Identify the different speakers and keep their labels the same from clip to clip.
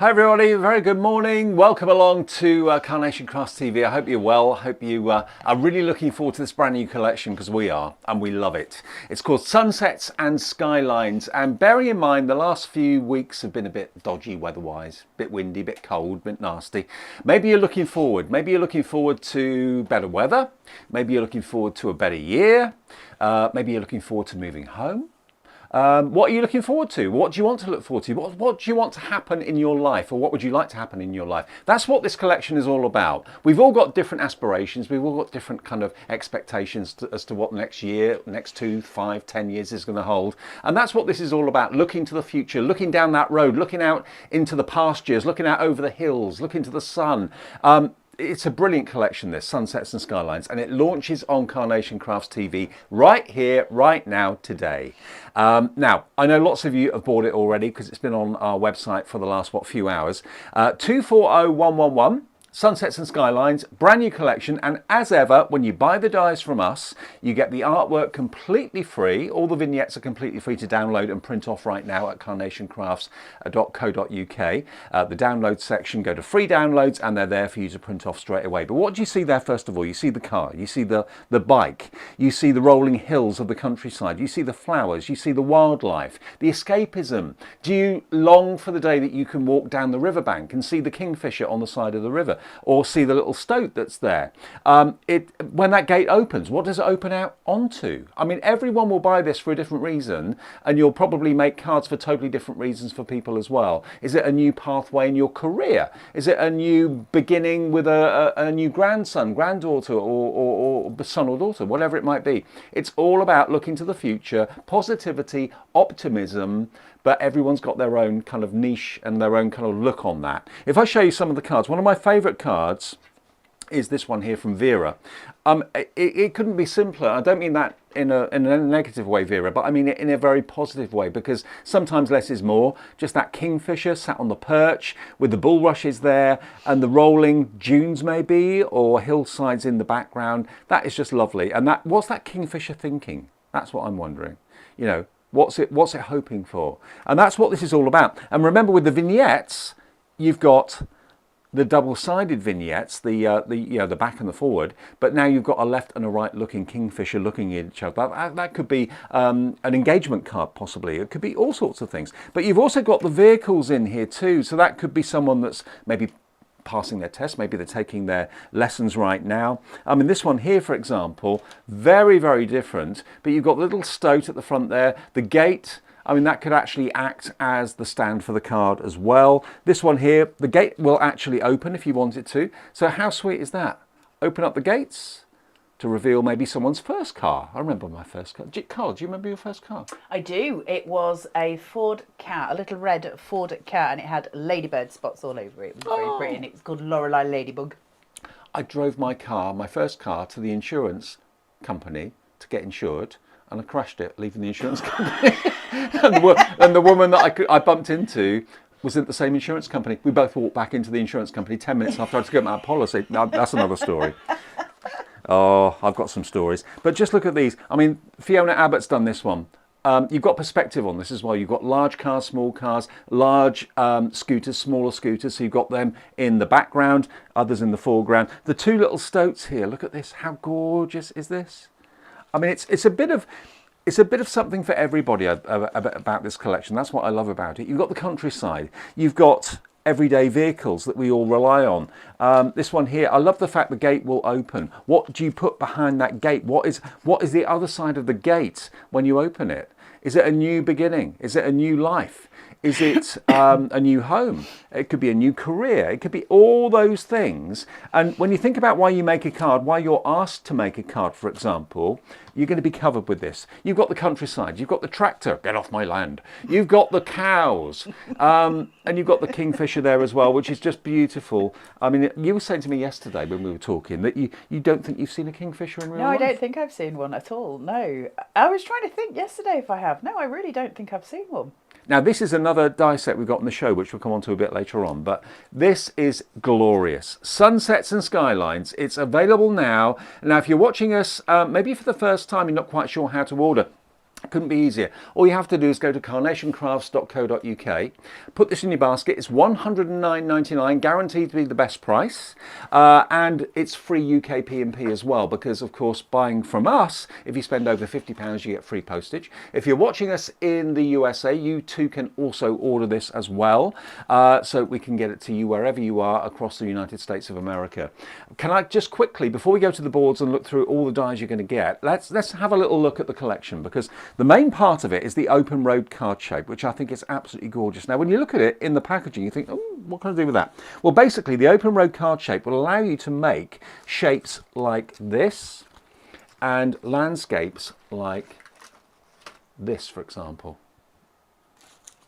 Speaker 1: Hi everybody, very good morning. Welcome along to Carnation TV. I hope you're well. I hope you are really looking forward to this brand new collection, because we are, and we love it. It's called Sunsets and Skylines, and bearing in mind the last few weeks have been a bit dodgy weather-wise, a bit windy, a bit cold, a bit nasty. Maybe you're looking forward. Maybe you're looking forward to better weather. Maybe you're looking forward to a better year. Maybe you're looking forward to moving home. What are you looking forward to? What do you want to look forward to? What do you want to happen in your life, or what would you like to happen in your life? That's what this collection is all about. We've all got different aspirations. We've all got different kind of expectations as to what next year, next 2, 5, 10 years is going to hold. And that's what this is all about, looking to the future, looking down that road, looking out into the pastures, looking out over the hills, looking to the sun. It's a brilliant collection, this Sunsets and Skylines, and it launches on Carnation TV right here, right now, today. Now, I know lots of you have bought it already because it's been on our website for the last, few hours. 240111. Sunsets and Skylines, brand new collection, and as ever, when you buy the dies from us, you get the artwork completely free. All the vignettes are completely free to download and print off right now at carnationcrafts.co.uk. The download section, go to free downloads, and they're there for you to print off straight away. But what do you see there first of all? You see the car, you see the bike, you see the rolling hills of the countryside, you see the flowers, you see the wildlife, the escapism. Do you long for the day that you can walk down the riverbank and see the kingfisher on the side of the river? Or see the little stoat that's there. When that gate opens, what does it open out onto? I mean, everyone will buy this for a different reason, and you'll probably make cards for totally different reasons for people as well. Is it a new pathway in your career? Is it a new beginning with a new grandson, granddaughter, or son or daughter, whatever it might be? It's all about looking to the future, positivity, optimism, but everyone's got their own kind of niche and their own kind of look on that. If I show you some of the cards, one of my favourite cards is this one here from Vera. It couldn't be simpler. I don't mean that in a negative way, Vera, but I mean it in a very positive way, because sometimes less is more. Just that kingfisher sat on the perch with the bulrushes there and the rolling dunes maybe, or hillsides in the background. That is just lovely. And what's that kingfisher thinking? That's what I'm wondering. You know, what's it hoping for? And that's what this is all about. And remember, with the vignettes, you've got the double-sided vignettes, the back and the forward, but now you've got a left and a right looking kingfisher looking at each other. That could be an engagement card, possibly. It could be all sorts of things. But you've also got the vehicles in here too, so that could be someone that's maybe passing their test, maybe they're taking their lessons right now. I mean, this one here, for example, very, very different, but you've got the little stoat at the front there, the gate. I mean, that could actually act as the stand for the card as well. This one here, the gate will actually open if you want it to. So how sweet is that? Open up the gates to reveal maybe someone's first car. I remember my first car. Carl, do you remember your first car?
Speaker 2: I do. It was a Ford Cat, a little red Ford Cat, and it had ladybird spots all over it. It was very pretty, and it was called Lorelei Ladybug.
Speaker 1: I drove my first car, to the insurance company to get insured, and I crashed it, leaving the insurance company. and the woman that I bumped into was at the same insurance company. We both walked back into the insurance company 10 minutes after I took out my policy. Now, that's another story. Oh, I've got some stories. But just look at these. I mean, Fiona Abbott's done this one. You've got perspective on this as well. You've got large cars, small cars, large scooters, smaller scooters. So you've got them in the background, others in the foreground. The two little stoats here. Look at this. How gorgeous is this? I mean, it's a bit of something for everybody about this collection. That's what I love about it. You've got the countryside. You've got everyday vehicles that we all rely on. This one here, I love the fact the gate will open. What do you put behind that gate? What is the other side of the gate when you open it? Is it a new beginning? Is it a new life? Is it a new home? It could be a new career. It could be all those things. And when you think about why you make a card, why you're asked to make a card, for example, you're going to be covered with this. You've got the countryside. You've got the tractor. Get off my land. You've got the cows. And you've got the kingfisher there as well, which is just beautiful. I mean, you were saying to me yesterday when we were talking that you don't think you've seen a kingfisher in real life?
Speaker 2: No, I don't think I've seen one at all. No. I was trying to think yesterday if I have. No, I really don't think I've seen one.
Speaker 1: Now, this is another die set we've got in the show, which we'll come on to a bit later on, but this is glorious. Sunsets and Skylines. It's available now. Now, if you're watching us, maybe for the first time, you're not quite sure how to order, Couldn't be easier. All you have to do is go to carnationcrafts.co.uk, put this in your basket. It's £109.99, guaranteed to be the best price, and it's free UK P&P as well, because of course buying from us, if you spend over £50 you get free postage. If you're watching us in the USA, you too can also order this as well, so we can get it to you wherever you are across the United States of America. Can I just quickly, before we go to the boards and look through all the dies you're going to get, let's have a little look at the collection, because the main part of it is the open road card shape, which I think is absolutely gorgeous. Now, when you look at it in the packaging, you think, oh, what can I do with that? Well, basically, the open road card shape will allow you to make shapes like this and landscapes like this, for example.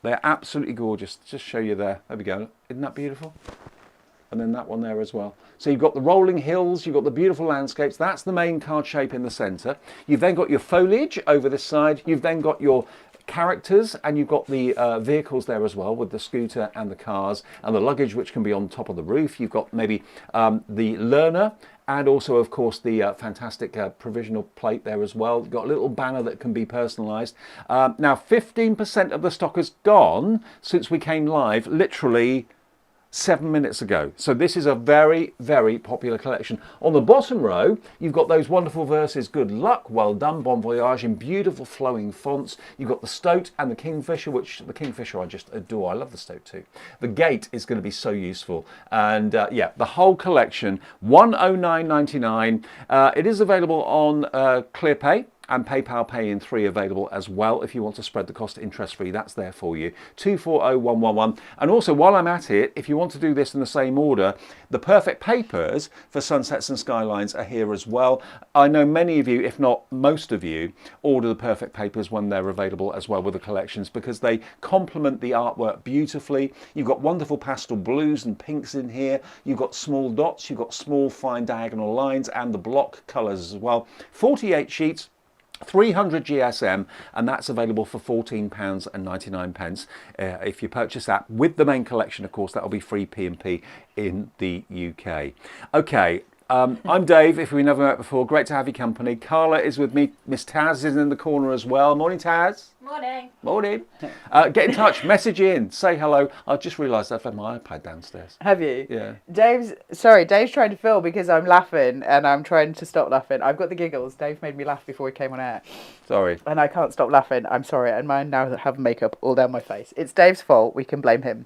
Speaker 1: They're absolutely gorgeous. Just show you there. There we go. Isn't that beautiful? And then that one there as well. So you've got the rolling hills, you've got the beautiful landscapes. That's the main card shape in the centre. You've then got your foliage over this side. You've then got your characters, and you've got the vehicles there as well, with the scooter and the cars and the luggage, which can be on top of the roof. You've got maybe the learner, and also, of course, the fantastic provisional plate there as well. You've got a little banner that can be personalised. Now, 15% of the stock has gone since we came live, literally 7 minutes ago. So this is a very, very popular collection. On the bottom row, you've got those wonderful verses, good luck, well done, bon voyage, in beautiful flowing fonts. You've got the stoat and the kingfisher, which the kingfisher I just adore. I love the stoat too. The gate is going to be so useful. And yeah, the whole collection, £109.99. It is available on ClearPay, and PayPal Pay in 3 available as well if you want to spread the cost interest free. That's there for you. 240111. And also, while I'm at it, if you want to do this in the same order, the perfect papers for Sunsets and Skylines are here as well. I know many of you, if not most of you, order the perfect papers when they're available as well with the collections, because they complement the artwork beautifully. You've got wonderful pastel blues and pinks in here. You've got small dots, you've got small fine diagonal lines, and the block colours as well. 48 sheets, 300 GSM, and that's available for £14.99 if you purchase that with the main collection. Of course, that'll be free P&P in the UK. Okay, I'm Dave, if we never met before. Great to have your company. Carla is with me. Miss Taz is in the corner as well. Morning, Taz.
Speaker 3: Morning.
Speaker 1: Morning. Get in touch, message in, say hello. I just realised I've left my iPad downstairs.
Speaker 2: Have you?
Speaker 1: Yeah.
Speaker 2: Dave's trying to film because I'm laughing and I'm trying to stop laughing. I've got the giggles. Dave made me laugh before he came on air.
Speaker 1: Sorry.
Speaker 2: And I can't stop laughing. I'm sorry. And mine now have makeup all down my face. It's Dave's fault. We can blame him.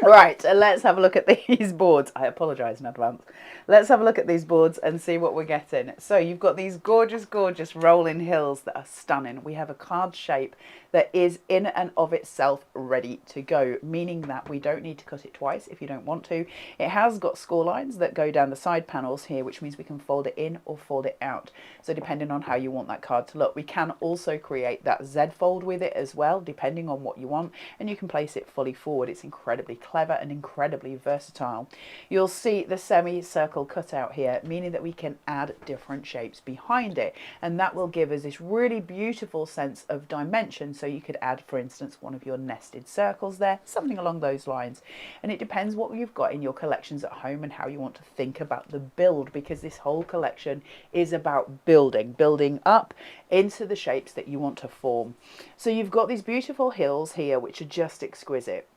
Speaker 2: Right. Let's have a look at these boards. I apologise in advance. Let's have a look at these boards and see what we're getting. So you've got these gorgeous, gorgeous rolling hills that are stunning. We have a card shape that is in and of itself ready to go, meaning that we don't need to cut it twice if you don't want to. It has got score lines that go down the side panels here, which means we can fold it in or fold it out. So depending on how you want that card to look, we can also create that Z fold with it as well, depending on what you want, and you can place it fully forward. It's incredibly clever and incredibly versatile. You'll see the semi-circle cutout here, meaning that we can add different shapes behind it, and that will give us this really beautiful sense of dimension. So you could add, for instance, one of your nested circles there, something along those lines. And it depends what you've got in your collections at home and how you want to think about the build, because this whole collection is about building up into the shapes that you want to form. So you've got these beautiful hills here, which are just exquisite.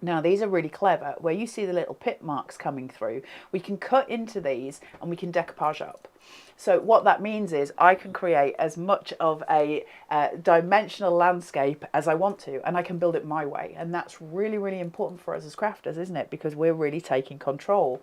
Speaker 2: Now, these are really clever. Where you see the little pit marks coming through, we can cut into these and we can decoupage up. So what that means is I can create as much of a dimensional landscape as I want to, and I can build it my way. And that's really, really important for us as crafters, isn't it? Because we're really taking control.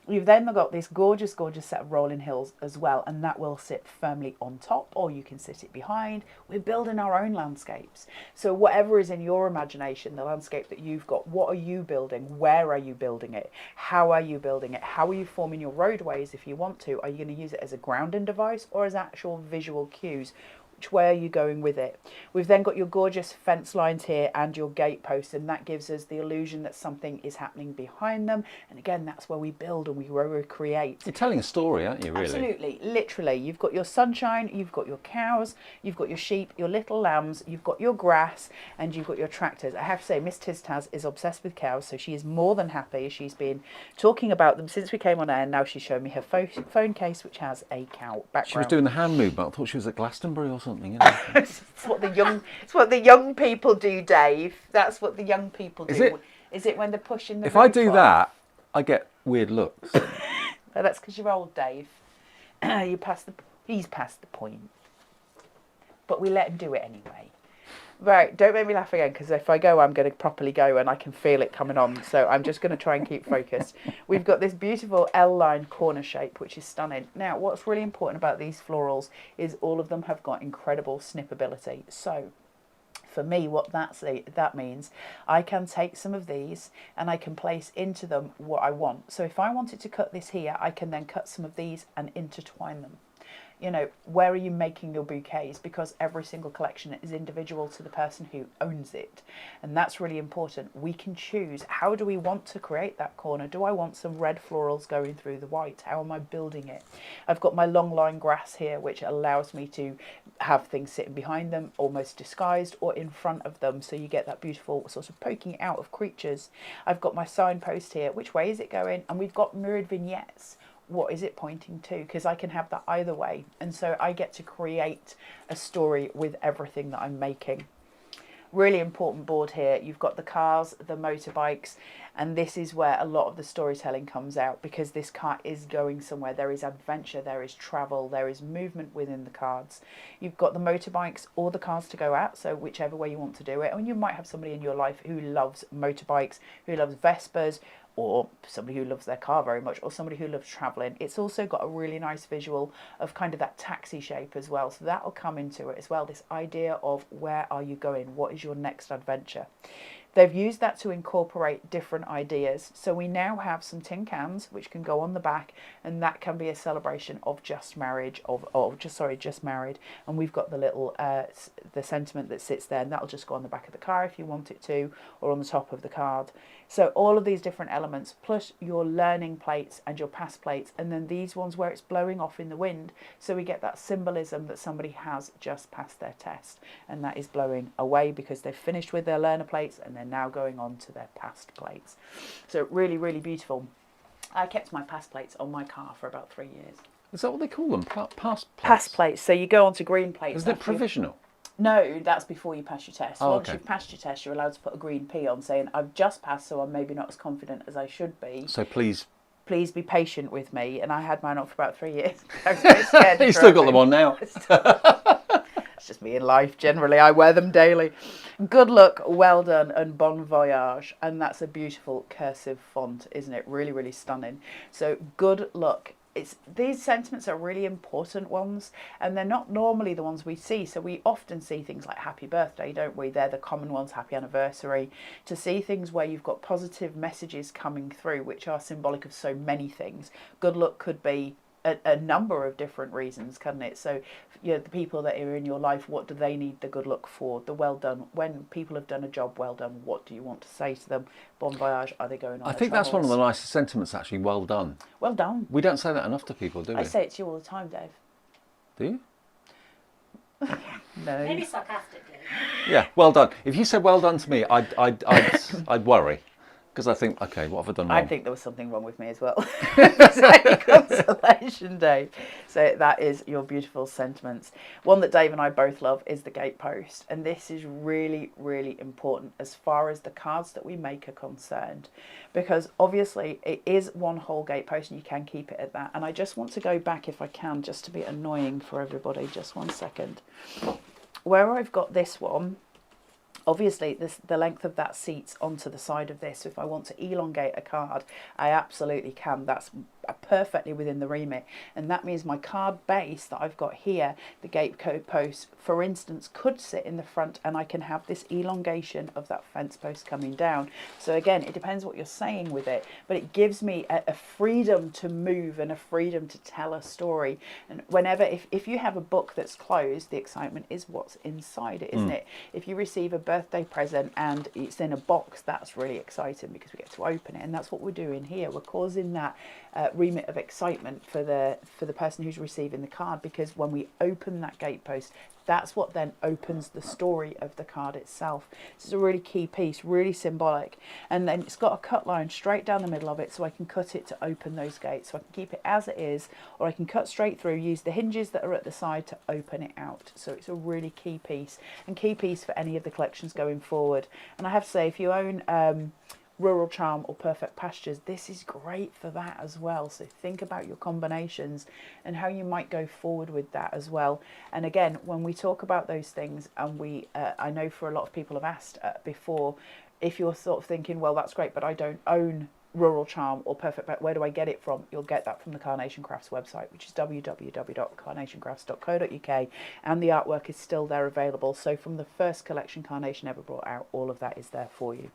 Speaker 2: You've then got this gorgeous, gorgeous set of rolling hills as well, and that will sit firmly on top, or you can sit it behind. We're building our own landscapes. So whatever is in your imagination, the landscape that you've got, what are you building? Where are you building it? How are you building it? How are you forming your roadways if you want to? Are you going to use it as a grounding device or as actual visual cues? Which way are you going with it? We've then got your gorgeous fence lines here and your gate posts, and that gives us the illusion that something is happening behind them. And again, that's where we build and we recreate.
Speaker 1: You're telling a story, aren't you, really?
Speaker 2: Absolutely, literally. You've got your sunshine, you've got your cows, you've got your sheep, your little lambs, you've got your grass, and you've got your tractors. I have to say, Miss Tiztaz is obsessed with cows, so she is more than happy. She's been talking about them since we came on air, and now she's showing me her phone case, which has a cow background.
Speaker 1: She was doing the hand movement. I thought she was at Glastonbury or something. something. You know?
Speaker 2: It's what the young people do, Dave. That's what the young people do.
Speaker 1: Is it?
Speaker 2: Is it when they're pushing the
Speaker 1: If I
Speaker 2: road
Speaker 1: do
Speaker 2: on?
Speaker 1: that, I get weird looks.
Speaker 2: No, that's because you're old, Dave. He's past the point. But we let him do it anyway. Right, don't make me laugh again, because if I go, I'm going to properly go, and I can feel it coming on. So I'm just going to try and keep focused. We've got this beautiful L-line corner shape, which is stunning. Now, what's really important about these florals is all of them have got incredible snippability. So for me, what that means, I can take some of these and I can place into them what I want. So if I wanted to cut this here, I can then cut some of these and intertwine them. You know, where are you making your bouquets? Because every single collection is individual to the person who owns it. And that's really important. We can choose, how do we want to create that corner? Do I want some red florals going through the white? How am I building it? I've got my long line grass here, which allows me to have things sitting behind them, almost disguised, or in front of them. So you get that beautiful sort of poking out of creatures. I've got my signpost here. Which way is it going? And we've got mirrored vignettes. What is it pointing to? Because I can have that either way. And so I get to create a story with everything that I'm making. Really important board here. You've got the cars, the motorbikes, and this is where a lot of the storytelling comes out, because this car is going somewhere. There is adventure, there is travel, there is movement within the cards. You've got the motorbikes or the cars to go at, so whichever way you want to do it. And you might have somebody in your life who loves motorbikes, who loves Vespas, or somebody who loves their car very much, or somebody who loves travelling. It's also got a really nice visual of kind of that taxi shape as well. So that'll come into it as well, this idea of where are you going? What is your next adventure? They've used that to incorporate different ideas. So we now have some tin cans which can go on the back, and that can be a celebration of just marriage, just married. And we've got the little the sentiment that sits there, and that'll just go on the back of the car if you want it to, or on the top of the card. So all of these different elements, plus your learning plates and your pass plates, and then these ones where it's blowing off in the wind. So we get that symbolism that somebody has just passed their test, and that is blowing away because they've finished with their learner plates and they're now going on to their past plates. So really, really beautiful. I kept my pass plates on my car for about 3 years.
Speaker 1: Is that what they call them? Pass plates?
Speaker 2: Pass plates. So you go on to green plates.
Speaker 1: Isn't it provisional?
Speaker 2: No, that's before you pass your test.
Speaker 1: Oh,
Speaker 2: Once
Speaker 1: okay.
Speaker 2: you've passed your test, you're allowed to put a green P on saying, I've just passed, so I'm maybe not as confident as I should be.
Speaker 1: So please
Speaker 2: be patient with me. And I had mine on for about 3 years. I was very scared.
Speaker 1: You've still got them on now.
Speaker 2: It's just me in life. Generally, I wear them daily. Good luck, well done, and bon voyage. And that's a beautiful cursive font, isn't it? Really, really stunning. So good luck. These sentiments are really important ones, and they're not normally the ones we see. So we often see things like happy birthday, don't we? They're the common ones, happy anniversary. To see things where you've got positive messages coming through, which are symbolic of so many things. Good luck could be a number of different reasons, couldn't it? So, you know, the people that are in your life, what do they need the good luck for? The well done. When people have done a job well done, what do you want to say to them? Bon voyage, are they going on?
Speaker 1: I think that's one of the nicest sentiments, actually. Well done.
Speaker 2: Well done.
Speaker 1: We don't say that enough to people, do we?
Speaker 2: I say it to you all the time, Dave.
Speaker 1: Do you?
Speaker 2: No.
Speaker 3: Maybe sarcastically.
Speaker 1: Yeah, well done. If you said well done to me, I'd worry. Because I think, okay, what have I done wrong?
Speaker 2: I think there was something wrong with me as well. So consolation, Dave. So that is your beautiful sentiments. One that Dave and I both love is the gatepost. And this is really, really important as far as the cards that we make are concerned. Because obviously it is one whole gatepost and you can keep it at that. And I just want to go back, if I can, just to be annoying for everybody. Just 1 second. Where I've got this one, obviously, the length of that seats onto the side of this. So if I want to elongate a card, I absolutely can. That's perfectly within the remit. And that means my card base that I've got here, the gatepost, for instance, could sit in the front, and I can have this elongation of that fence post coming down. So again, it depends what you're saying with it, but it gives me a freedom to move and a freedom to tell a story. And whenever, if you have a book that's closed, the excitement is what's inside it, isn't it? If you receive a birthday present and it's in a box, that's really exciting because we get to open it, and that's what we're doing here. We're causing that remit of excitement for the person who's receiving the card, because when we open that gatepost, that's what then opens the story of the card itself. So it's a really key piece, really symbolic. And then it's got a cut line straight down the middle of it, so I can cut it to open those gates. So I can keep it as it is, or I can cut straight through, use the hinges that are at the side to open it out. So it's a really key piece, and key piece for any of the collections going forward. And I have to say, if you own Rural Charm or Perfect Pastures, this is great for that as well. So think about your combinations and how you might go forward with that as well. And again, when we talk about those things, and I know for a lot of people have asked before, if you're sort of thinking, well, that's great, but I don't own Rural Charm or Perfect Pet, where do I get it from? You'll get that from the Carnation Crafts website, which is www.carnationcrafts.co.uk, and the artwork is still there available. So from the first collection Carnation ever brought out, all of that is there for you.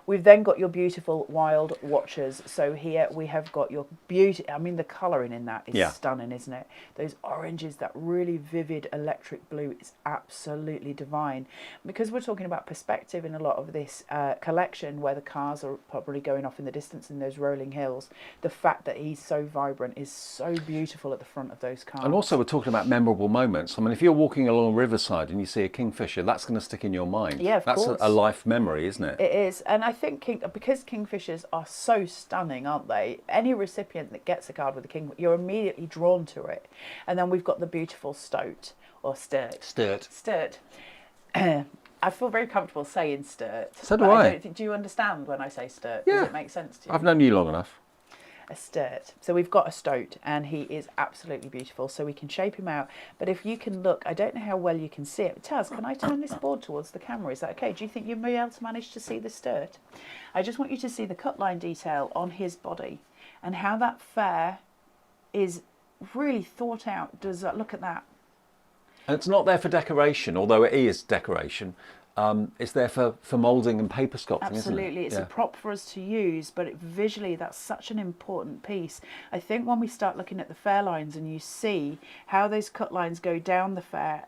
Speaker 2: We've then got your beautiful wild watchers. So here we have got your beauty. I mean, the colouring in that is stunning, isn't it? Those oranges, that really vivid electric blue is absolutely divine. Because we're talking about perspective in a lot of this collection, where the cars are probably going off in the distance in those rolling hills, the fact that he's so vibrant is so beautiful at the front of those cars.
Speaker 1: And also we're talking about memorable moments. I mean, if you're walking along a riverside and you see a kingfisher, that's going to stick in your mind.
Speaker 2: Yeah, of course.
Speaker 1: That's a life memory, isn't it?
Speaker 2: It is. And I think because kingfishers are so stunning, aren't they? Any recipient that gets a card with a king, you're immediately drawn to it. And then we've got the beautiful stoat, or sturt. Sturt. I feel very comfortable saying sturt.
Speaker 1: So do I.
Speaker 2: Do you understand when I say sturt?
Speaker 1: Yeah.
Speaker 2: Does it make sense to you?
Speaker 1: I've known you long enough.
Speaker 2: A sturt. So we've got a stoat, and he is absolutely beautiful. So we can shape him out. But if you can look, I don't know how well you can see it. Taz, can I turn this board towards the camera? Is that okay? Do you think you'll be able to manage to see the sturt? I just want you to see the cut line detail on his body, and how that fur is really thought out. Does that, look at that.
Speaker 1: And it's not there for decoration, although it is decoration. It's there for moulding and paper sculpting,
Speaker 2: Absolutely.
Speaker 1: isn't it?
Speaker 2: It's a prop for us to use, but visually that's such an important piece. I think when we start looking at the fair lines and you see how those cut lines go down the fair,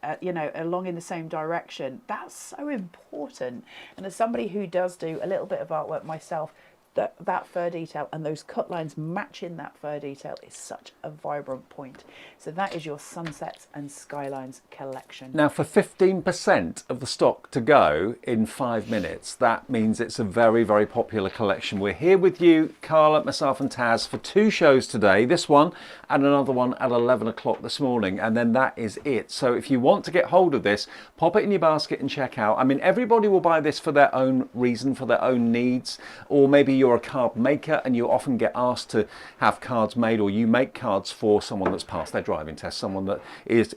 Speaker 2: along in the same direction, that's so important. And as somebody who does do a little bit of artwork myself, that fur detail and those cut lines matching that fur detail is such a vibrant point. So that is your Sunsets and Skylines collection.
Speaker 1: Now, for 15% of the stock to go in 5 minutes, that means it's a very, very popular collection. We're here with you, Carla, myself and Taz, for 2 shows today, this one and another one at 11 o'clock this morning, and then that is it. So if you want to get hold of this, pop it in your basket and check out. I mean, everybody will buy this for their own reason, for their own needs, or maybe you're a card maker and you often get asked to have cards made, or you make cards for someone that's passed their driving test, someone that is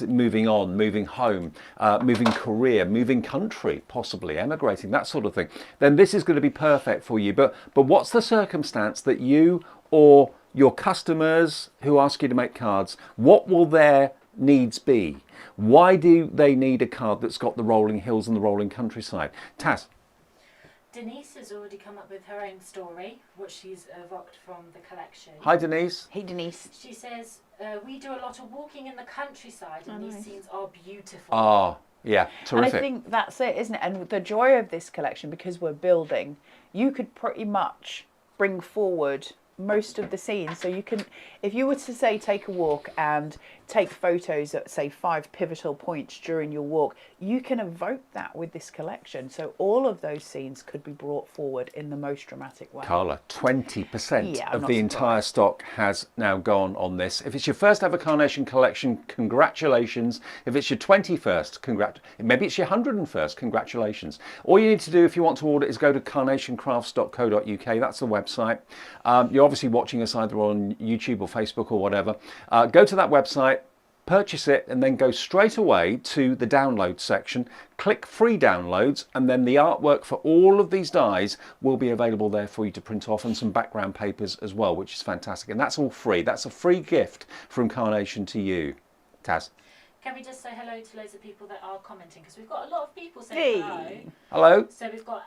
Speaker 1: moving on, moving home, moving career, moving country, possibly emigrating, that sort of thing. Then this is going to be perfect for you. But what's the circumstance that you or your customers who ask you to make cards, what will their needs be? Why do they need a card that's got the rolling hills and the rolling countryside? Taz.
Speaker 3: Denise has already come up with her own story, what she's evoked from the collection.
Speaker 1: Hi, Denise.
Speaker 2: Hey, Denise.
Speaker 3: She says, we do a lot of walking in the countryside, and these scenes are beautiful.
Speaker 1: Ah, yeah, terrific.
Speaker 2: And I think that's it, isn't it? And the joy of this collection, because we're building, you could pretty much bring forward most of the scenes. So you can, if you were to say take a walk and take photos at say 5 pivotal points during your walk, you can evoke that with this collection. So all of those scenes could be brought forward in the most dramatic way.
Speaker 1: Carla, 20%
Speaker 2: Yeah,
Speaker 1: of the entire stock has now gone on this. If it's your first ever Carnation collection, congratulations. If it's your 21st, maybe it's your 101st, congratulations. All you need to do if you want to order is go to carnationcrafts.co.uk. That's the website. You're obviously watching us either on YouTube or Facebook or whatever. Go to that website, purchase it, and then go straight away to the download section, click free downloads, and then the artwork for all of these dies will be available there for you to print off, and some background papers as well, which is fantastic. And that's all free. That's a free gift from Carnation to you. Taz.
Speaker 3: Can we just say hello to loads of people that are commenting? Because we've got a lot of people saying hello.
Speaker 1: Hello.
Speaker 3: So we've got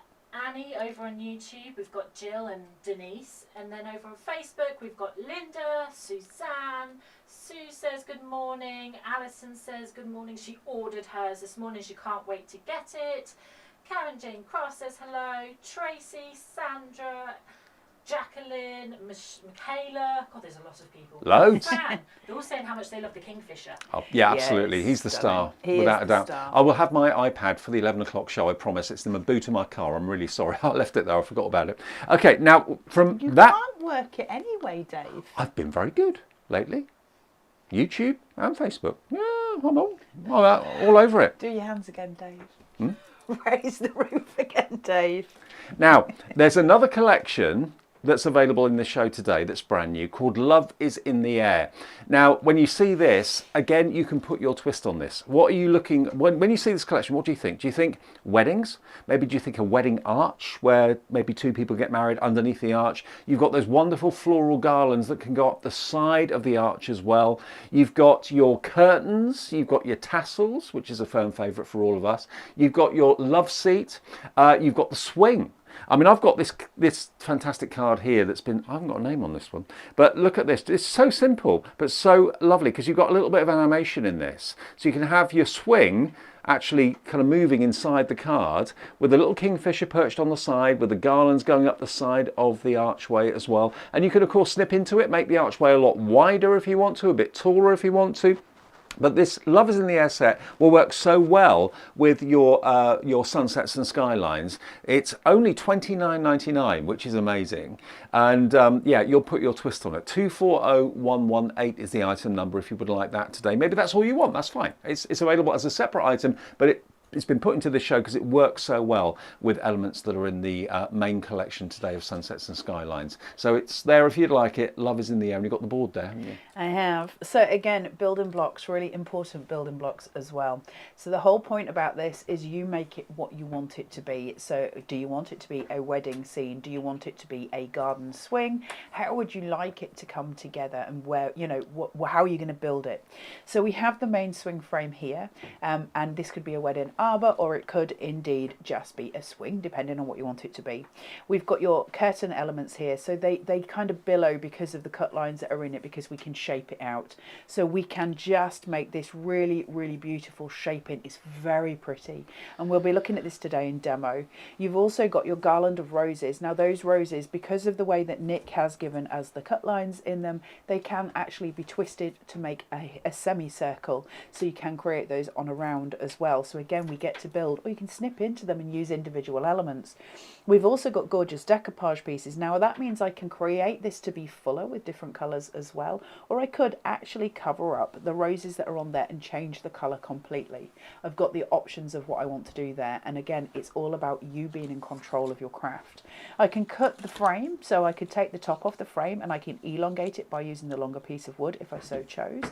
Speaker 3: Annie over on YouTube, we've got Jill and Denise, and then over on Facebook we've got Linda, Suzanne. Sue says good morning, Alison says good morning, she ordered hers this morning, she can't wait to get it. Karen Jane Cross says hello, Tracy, Sandra, Jacqueline, Michaela. God, there's a lot of people.
Speaker 1: Loads.
Speaker 3: Fran. They're all saying how much they love the Kingfisher.
Speaker 1: Oh, yeah,
Speaker 2: Yeah,
Speaker 1: absolutely.
Speaker 2: it's
Speaker 1: He's the star,
Speaker 2: stunning. He
Speaker 1: without
Speaker 2: is
Speaker 1: a
Speaker 2: the
Speaker 1: doubt.
Speaker 2: star.
Speaker 1: I will have my iPad for the 11 o'clock show, I promise. It's in the boot of my car. I'm really sorry. I left it there. I forgot about it. Okay, now from
Speaker 2: You
Speaker 1: that...
Speaker 2: can't work it anyway, Dave.
Speaker 1: I've been very good lately. YouTube and Facebook. Yeah, I'm all over it.
Speaker 2: Do your hands again, Dave. Raise the roof again, Dave.
Speaker 1: Now, there's another collection that's available in the show today that's brand new called Love is in the Air. Now, when you see this, again, you can put your twist on this. What are you looking, when you see this collection, what do you think? Do you think weddings? Maybe do you think a wedding arch where maybe two people get married underneath the arch? You've got those wonderful floral garlands that can go up the side of the arch as well. You've got your curtains, you've got your tassels, which is a firm favourite for all of us. You've got your love seat, you've got the swing. I mean, I've got this fantastic card here that's been, I haven't got a name on this one, but look at this. It's so simple, but so lovely because you've got a little bit of animation in this. So you can have your swing actually kind of moving inside the card with a little kingfisher perched on the side with the garlands going up the side of the archway as well. And you can, of course, snip into it, make the archway a lot wider if you want to, a bit taller if you want to. But this Love is in the Air set will work so well with your sunsets and skylines. It's only $29.99, which is amazing. And yeah, you'll put your twist on it. 240118 is the item number if you would like that today. Maybe that's all you want, that's fine. It's available as a separate item, but it's been put into this show because it works so well with elements that are in the main collection today of Sunsets and Skylines. So it's there if you'd like it. Love is in the air. And you've got the board there, haven't you?
Speaker 2: I have. So again, building blocks, really important building blocks as well. So the whole point about this is you make it what you want it to be. So do you want it to be a wedding scene? Do you want it to be a garden swing? How would you like it to come together, and where, you know, how are you going to build it? So we have the main swing frame here, and this could be a wedding arbor, or it could indeed just be a swing, depending on what you want it to be. We've got your curtain elements here, so they kind of billow because of the cut lines that are in it, because we can shape it out. So we can just make this really, really beautiful shaping. It's very pretty, and we'll be looking at this today in demo. You've also got your garland of roses. Now those roses, because of the way that Nick has given us the cut lines in them, they can actually be twisted to make a semicircle, so you can create those on a round as well. So again, we get to build, or you can snip into them and use individual elements. We've also got gorgeous decoupage pieces. Now that means I can create this to be fuller with different colours as well, or I could actually cover up the roses that are on there and change the colour completely. I've got the options of what I want to do there, and again, it's all about you being in control of your craft. I can cut the frame, so I could take the top off the frame and I can elongate it by using the longer piece of wood if I so chose.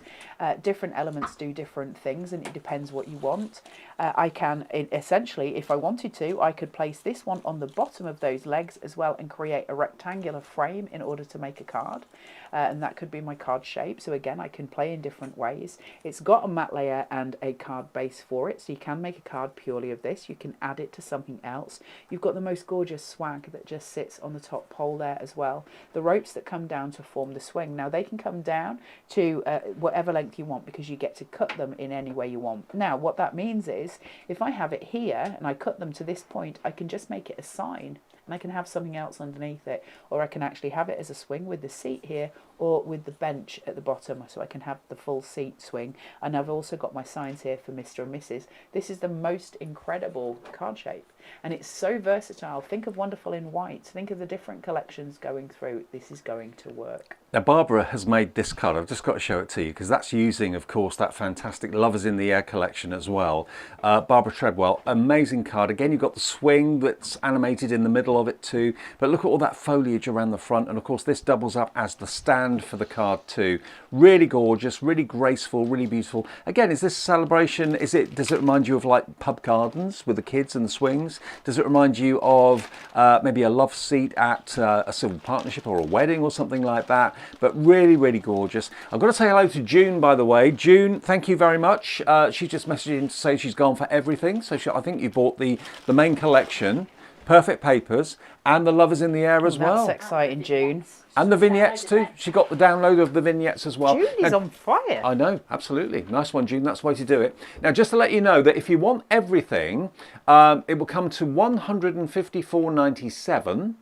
Speaker 2: Different elements do different things, and it depends what you want. I can, essentially, if I wanted to, I could place this one on the bottom of those legs as well and create a rectangular frame in order to make a card. And that could be my card shape. So again, I can play in different ways. It's got a matte layer and a card base for it, so you can make a card purely of this. You can add it to something else. You've got the most gorgeous swag that just sits on the top pole there as well. The ropes that come down to form the swing. Now they can come down to whatever length you want, because you get to cut them in any way you want. Now what that means is, if I have it here and I cut them to this point, I can just make it a sign, and I can have something else underneath it, or I can actually have it as a swing with the seat here, or with the bench at the bottom, so I can have the full seat swing. And I've also got my signs here for Mr. and Mrs. This is the most incredible card shape, and it's so versatile. Think of Wonderful in White, think of the different collections going through. This is going to work.
Speaker 1: Now Barbara has made this card. I've just got to show it to you because that's using, of course, that fantastic Love is in the Air collection as well. Barbara Treadwell, amazing card. Again, you've got the swing that's animated in the middle of it too, but look at all that foliage around the front, and of course this doubles up as the stand for the card too. Really gorgeous, really graceful, really beautiful. Again, is this a celebration? Does it remind you of like pub gardens with the kids and the swings? Does it remind you of maybe a love seat at a civil partnership or a wedding or something like that? But really, really gorgeous. I've got to say hello to June, by the way. June, thank you very much. She just messaged in to say she's gone for everything. So I think you bought the main collection, Perfect Papers, and the Love is in the Air as well.
Speaker 2: That's exciting, June.
Speaker 1: And the vignettes too. She got the download of the vignettes as well.
Speaker 2: June is on fire.
Speaker 1: I know, absolutely. Nice one, June. That's the way to do it. Now, just to let you know that if you want everything, it will come to $154.97.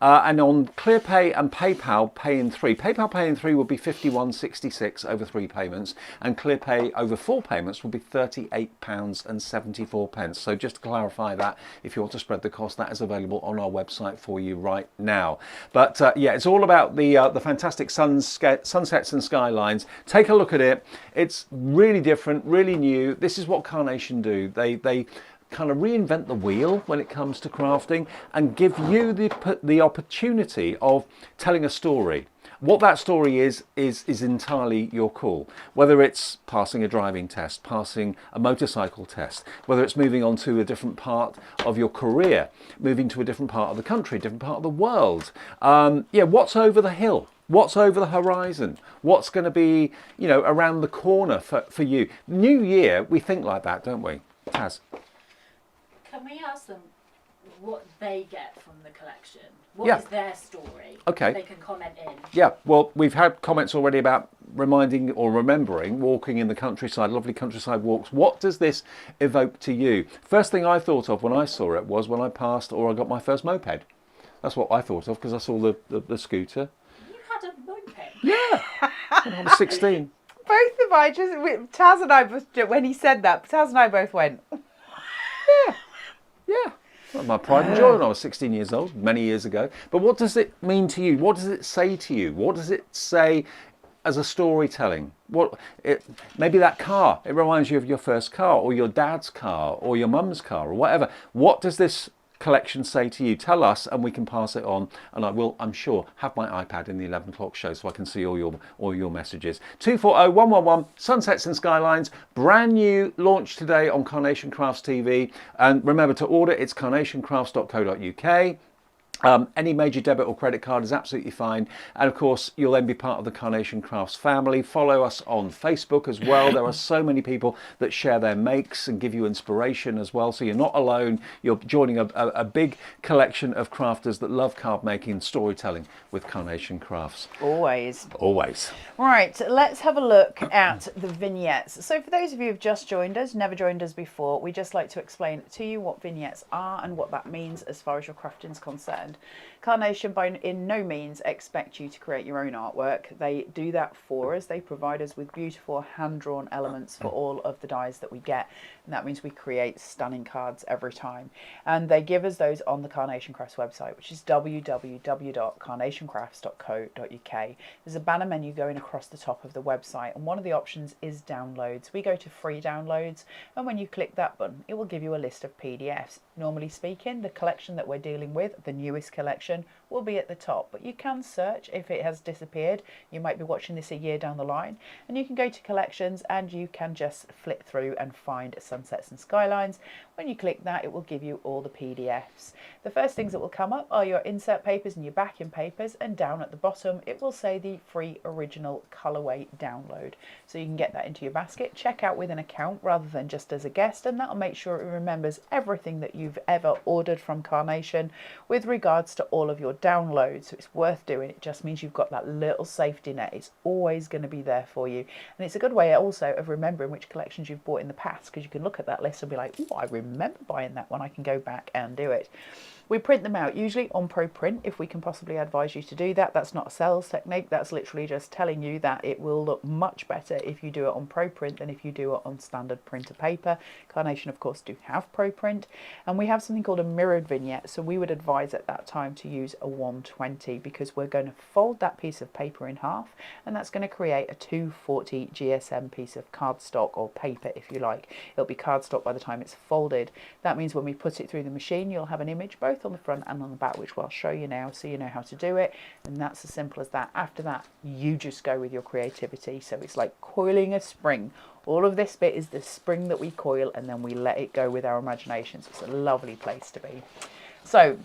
Speaker 1: And on ClearPay and PayPal, pay in 3. PayPal pay in 3 will be £51.66 over 3 payments, and ClearPay over 4 payments will be £38.74. So just to clarify that, if you want to spread the cost, that is available on our website for you right now. But yeah, it's all about the fantastic sunsets and skylines. Take a look at it. It's really different, really new. This is what Carnation do. They kind of reinvent the wheel when it comes to crafting and give you the opportunity of telling a story. What that story is entirely your call. Whether it's passing a driving test, passing a motorcycle test, whether it's moving on to a different part of your career, moving to a different part of the country, different part of the world. Yeah, what's over the hill? What's over the horizon? What's going to be, you know, around the corner for you? New Year, we think like that, don't we, Taz?
Speaker 3: Can we ask them what they get from the collection? What is their story?
Speaker 1: Okay.
Speaker 3: They can comment in.
Speaker 1: Yeah, well, we've had comments already about reminding or remembering walking in the countryside, lovely countryside walks. What does this evoke to you? First thing I thought of when I saw it was when I passed or I got my first moped. That's what I thought of because I saw the scooter.
Speaker 3: You had a moped?
Speaker 1: Yeah, when I was 16.
Speaker 2: Both of I just, Taz and I, when he said that, Taz and I both went,
Speaker 1: Yeah. Well, my pride and joy when I was 16 years old, many years ago. But what does it mean to you? What does it say to you? What does it say as a storytelling? Maybe that car, it reminds you of your first car or your dad's car or your mum's car or whatever. What does this collection say to you? Tell us and we can pass it on, and I will, I'm sure, have my iPad in the 11 o'clock show so I can see all your messages. 240-111 Sunsets and Skylines, brand new launch today on Carnation Crafts TV, and remember to order, it's carnationcrafts.co.uk. Any major debit or credit card is absolutely fine, and of course you'll then be part of the Carnation Crafts family. Follow us on Facebook as well. There are so many people that share their makes and give you inspiration as well, so you're not alone. You're joining a big collection of crafters that love card making and storytelling with Carnation Crafts.
Speaker 2: always.
Speaker 1: Right,
Speaker 2: let's have a look at the vignettes. So for those of you who've just joined us, never joined us before, we just like to explain to you what vignettes are and what that means as far as your crafting is concerned. Carnation by in no means expect you to create your own artwork. They do that for us. They provide us with beautiful hand-drawn elements for all of the dies that we get, and that means we create stunning cards every time. And they give us those on the Carnation Crafts website, which is www.carnationcrafts.co.uk. There's a banner menu going across the top of the website, and one of the options is downloads. We go to free downloads, and when you click that button, it will give you a list of PDFs. Normally speaking, the collection that we're dealing with, the newest collection, will be at the top, but you can search if it has disappeared. You might be watching this a year down the line, and you can go to collections and you can just flip through and find Sunsets and Skylines. When you click that, it will give you all the PDFs. The first things that will come up are your insert papers and your backing papers, and down at the bottom it will say the free original colorway download, so you can get that into your basket, check out with an account rather than just as a guest, and that'll make sure it remembers everything that you've ever ordered from Carnation with regards to all of your downloads. So it's worth doing. It just means you've got that little safety net. It's always going to be there for you, and it's a good way also of remembering which collections you've bought in the past, because you can look at that list and be like, oh, I remember buying that one. I can go back and do it. We print them out usually on Pro Print if we can possibly advise you to do that. That's not a sales technique, that's literally just telling you that it will look much better if you do it on Pro Print than if you do it on standard printer paper. Carnation of course do have Pro Print, and we have something called a mirrored vignette, so we would advise at that time to use a 120 because we're going to fold that piece of paper in half, and that's going to create a 240 GSM piece of cardstock or paper if you like. It'll be cardstock by the time it's folded. That means when we put it through the machine you'll have an image both on the front and on the back, which I'll show you now so you know how to do it, and that's as simple as that. After that you just go with your creativity, so it's like coiling a spring. All of this bit is the spring that we coil and then we let it go with our imaginations. It's a lovely place to be. So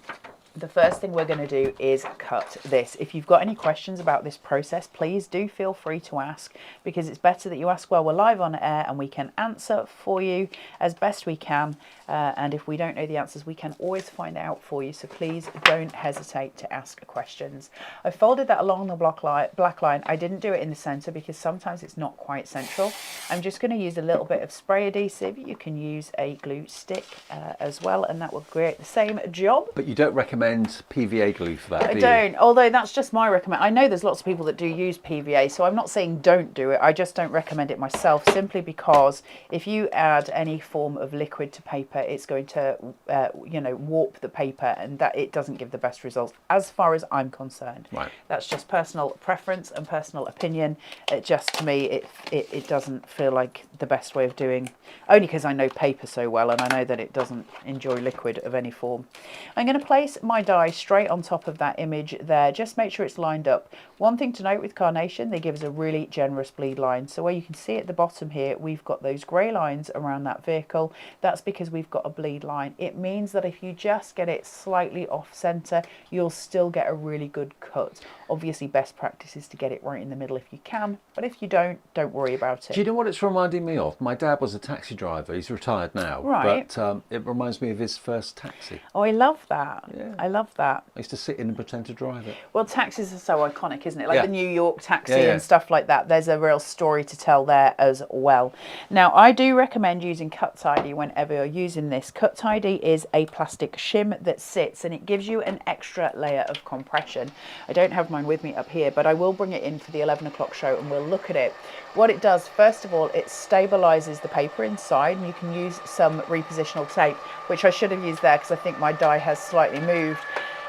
Speaker 2: the first thing we're going to do is cut this. If you've got any questions about this process, please do feel free to ask, because it's better that you ask while we're live on air and we can answer for you as best we can. And if we don't know the answers, we can always find out for you. So please don't hesitate to ask questions. I folded that along the black line. I didn't do it in the center because sometimes it's not quite central. I'm just going to use a little bit of spray adhesive. You can use a glue stick as well, and that will create the same job.
Speaker 1: But you don't recommend recommend PVA glue for that,
Speaker 2: I
Speaker 1: do you?
Speaker 2: don't, although that's just my recommend. I know there's lots of people that do use PVA, so I'm not saying don't do it. I just don't recommend it myself, simply because if you add any form of liquid to paper, it's going to, warp the paper, and that it doesn't give the best results as far as I'm concerned.
Speaker 1: Right.
Speaker 2: That's just personal preference and personal opinion. It just, to me, it doesn't feel like the best way of doing, only because I know paper so well and I know that it doesn't enjoy liquid of any form. I'm going to place my die straight on top of that image there. Just make sure it's lined up. One thing to note with Carnation, they give us a really generous bleed line. So where you can see at the bottom here, we've got those grey lines around that vehicle. That's because we've got a bleed line. It means that if you just get it slightly off centre, you'll still get a really good cut. Obviously, best practice is to get it right in the middle if you can, but if you don't worry about it.
Speaker 1: Do you know what it's reminding me of? My dad was a taxi driver. He's retired now.
Speaker 2: Right.
Speaker 1: But it reminds me of his first taxi.
Speaker 2: Oh, I love that.
Speaker 1: Yeah.
Speaker 2: I love that.
Speaker 1: I used to sit in and pretend to drive it.
Speaker 2: Well, taxis are so iconic, isn't it? Like
Speaker 1: Yeah.
Speaker 2: the New York taxi
Speaker 1: Yeah, yeah.
Speaker 2: and stuff like that. There's a real story to tell there as well. Now, I do recommend using Cut Tidy whenever you're using this. Cut Tidy is a plastic shim that sits, and it gives you an extra layer of compression. I don't have mine with me up here, but I will bring it in for the 11 o'clock show and we'll look at it. What it does, first of all, it stabilizes the paper inside, and you can use some repositional tape, which I should have used there because I think my die has slightly moved.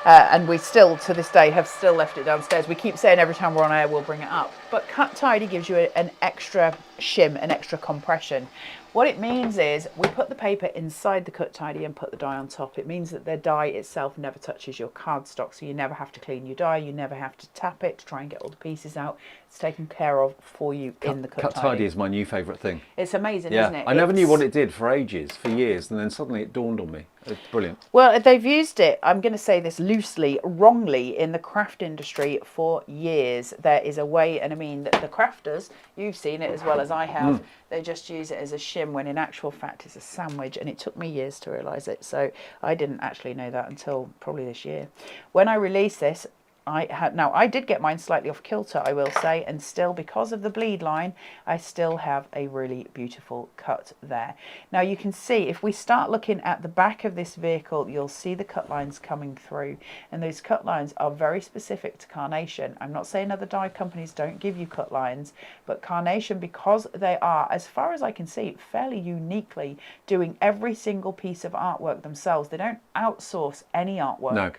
Speaker 2: And we still, to this day, have still left it downstairs. We keep saying every time we're on air, we'll bring it up. But Cut Tidy gives you an extra shim, an extra compression. What it means is we put the paper inside the Cut Tidy and put the die on top. It means that the die itself never touches your cardstock, so you never have to clean your die, you never have to tap it to try and get all the pieces out. It's taken care of for you in the Cut Tidy.
Speaker 1: Cut Tidy is my new favourite thing.
Speaker 2: It's amazing,
Speaker 1: Yeah,
Speaker 2: isn't it?
Speaker 1: I never knew what it did for ages, for years, and then suddenly it dawned on me. It's brilliant.
Speaker 2: Well, they've used it, I'm going to say this loosely, wrongly, in the craft industry for years. There is a way, and I mean, the crafters, you've seen it as well as I have, they just use it as a shim when in actual fact it's a sandwich, and it took me years to realise it, so I didn't actually know that until probably this year. When I released this, I did get mine slightly off kilter, I will say, and still, because of the bleed line, I still have a really beautiful cut there. Now you can see, if we start looking at the back of this vehicle, you'll see the cut lines coming through, and those cut lines are very specific to Carnation. I'm not saying other die companies don't give you cut lines, but Carnation, because they are, as far as I can see, fairly uniquely doing every single piece of artwork themselves. They don't outsource any artwork.
Speaker 1: No.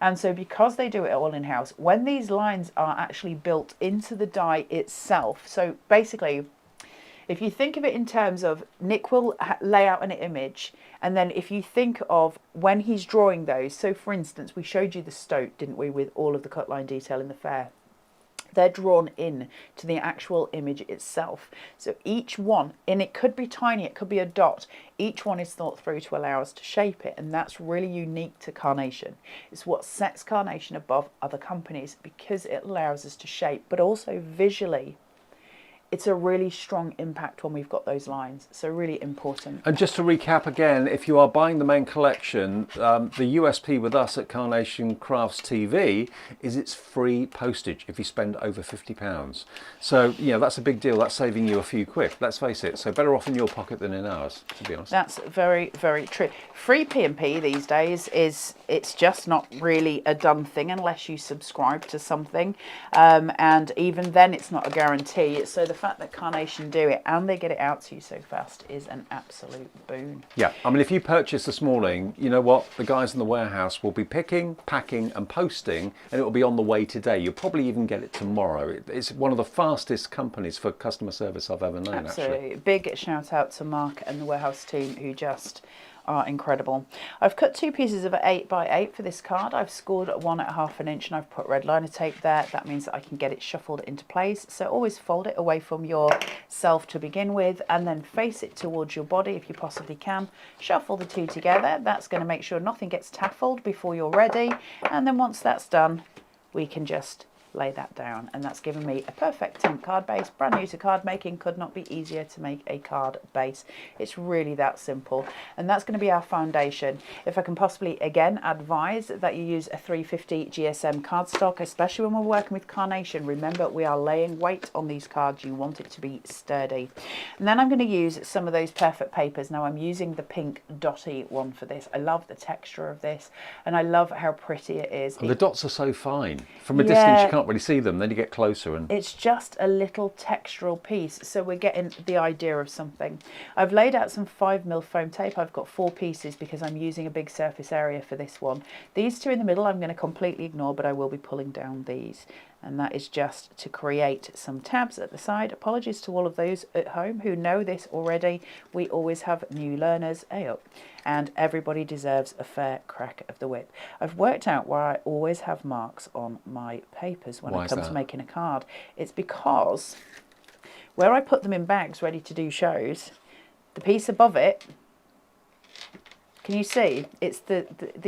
Speaker 2: And so because they do it all in house, when these lines are actually built into the die itself, so basically if you think of it in terms of Nick will lay out an image, and then if you think of when he's drawing those, so for instance we showed you the stoat, didn't we, with all of the cut line detail in the fair. They're drawn in to the actual image itself. So each one, and it could be tiny, it could be a dot, each one is thought through to allow us to shape it, and that's really unique to Carnation. It's what sets Carnation above other companies, because it allows us to shape, but also visually it's a really strong impact when we've got those lines, so really important.
Speaker 1: And just to recap again, if you are buying the main collection, the USP with us at Carnation Crafts TV is it's free postage if you spend over £50. So, you know, that's a big deal. That's saving you a few quid, let's face it. So better off in your pocket than in ours, to be honest.
Speaker 2: That's very, very true. Free P&P these days it's just not really a done thing unless you subscribe to something. And even then it's not a guarantee. So the fact that Carnation do it and they get it out to you so fast is an absolute boon.
Speaker 1: Yeah, I mean, if you purchase this morning, you know what? The guys in the warehouse will be picking, packing and posting, and it will be on the way today. You'll probably even get it tomorrow. It's one of the fastest companies for customer service I've ever known,
Speaker 2: Absolutely.
Speaker 1: actually.
Speaker 2: Big shout out to Mark and the warehouse team who just are incredible. I've cut 2 pieces of 8x8 for this card. I've scored one at 1/2 inch and I've put red liner tape there. That means that I can get it shuffled into place. So always fold it away from yourself to begin with, and then face it towards your body if you possibly can. Shuffle the two together. That's going to make sure nothing gets taffled before you're ready. And then once that's done, we can just lay that down, and that's given me a perfect card base. Brand new to card making, could not be easier to make a card base. It's really that simple, and that's going to be our foundation. If I can possibly again advise that you use a 350 GSM cardstock, especially when we're working with Carnation. Remember, we are laying weight on these cards. You want it to be sturdy. And then I'm going to use some of those perfect papers. Now I'm using the pink dotty one for this. I love the texture of this, and I love how pretty it is.
Speaker 1: And the dots are so fine. From a distance you can't really see them, then you get closer and
Speaker 2: it's just a little textural piece, so we're getting the idea of something. I've laid out some 5mm foam tape. I've got 4 pieces because I'm using a big surface area for this one. These 2 in the middle I'm going to completely ignore, but I will be pulling down these, and that is just to create some tabs at the side. Apologies to all of those at home who know this already. We always have new learners, and everybody deserves a fair crack of the whip. I've worked out why I always have marks on my papers when I come to making a card. It's because where I put them in bags ready to do shows, the piece above it, can you see? It's the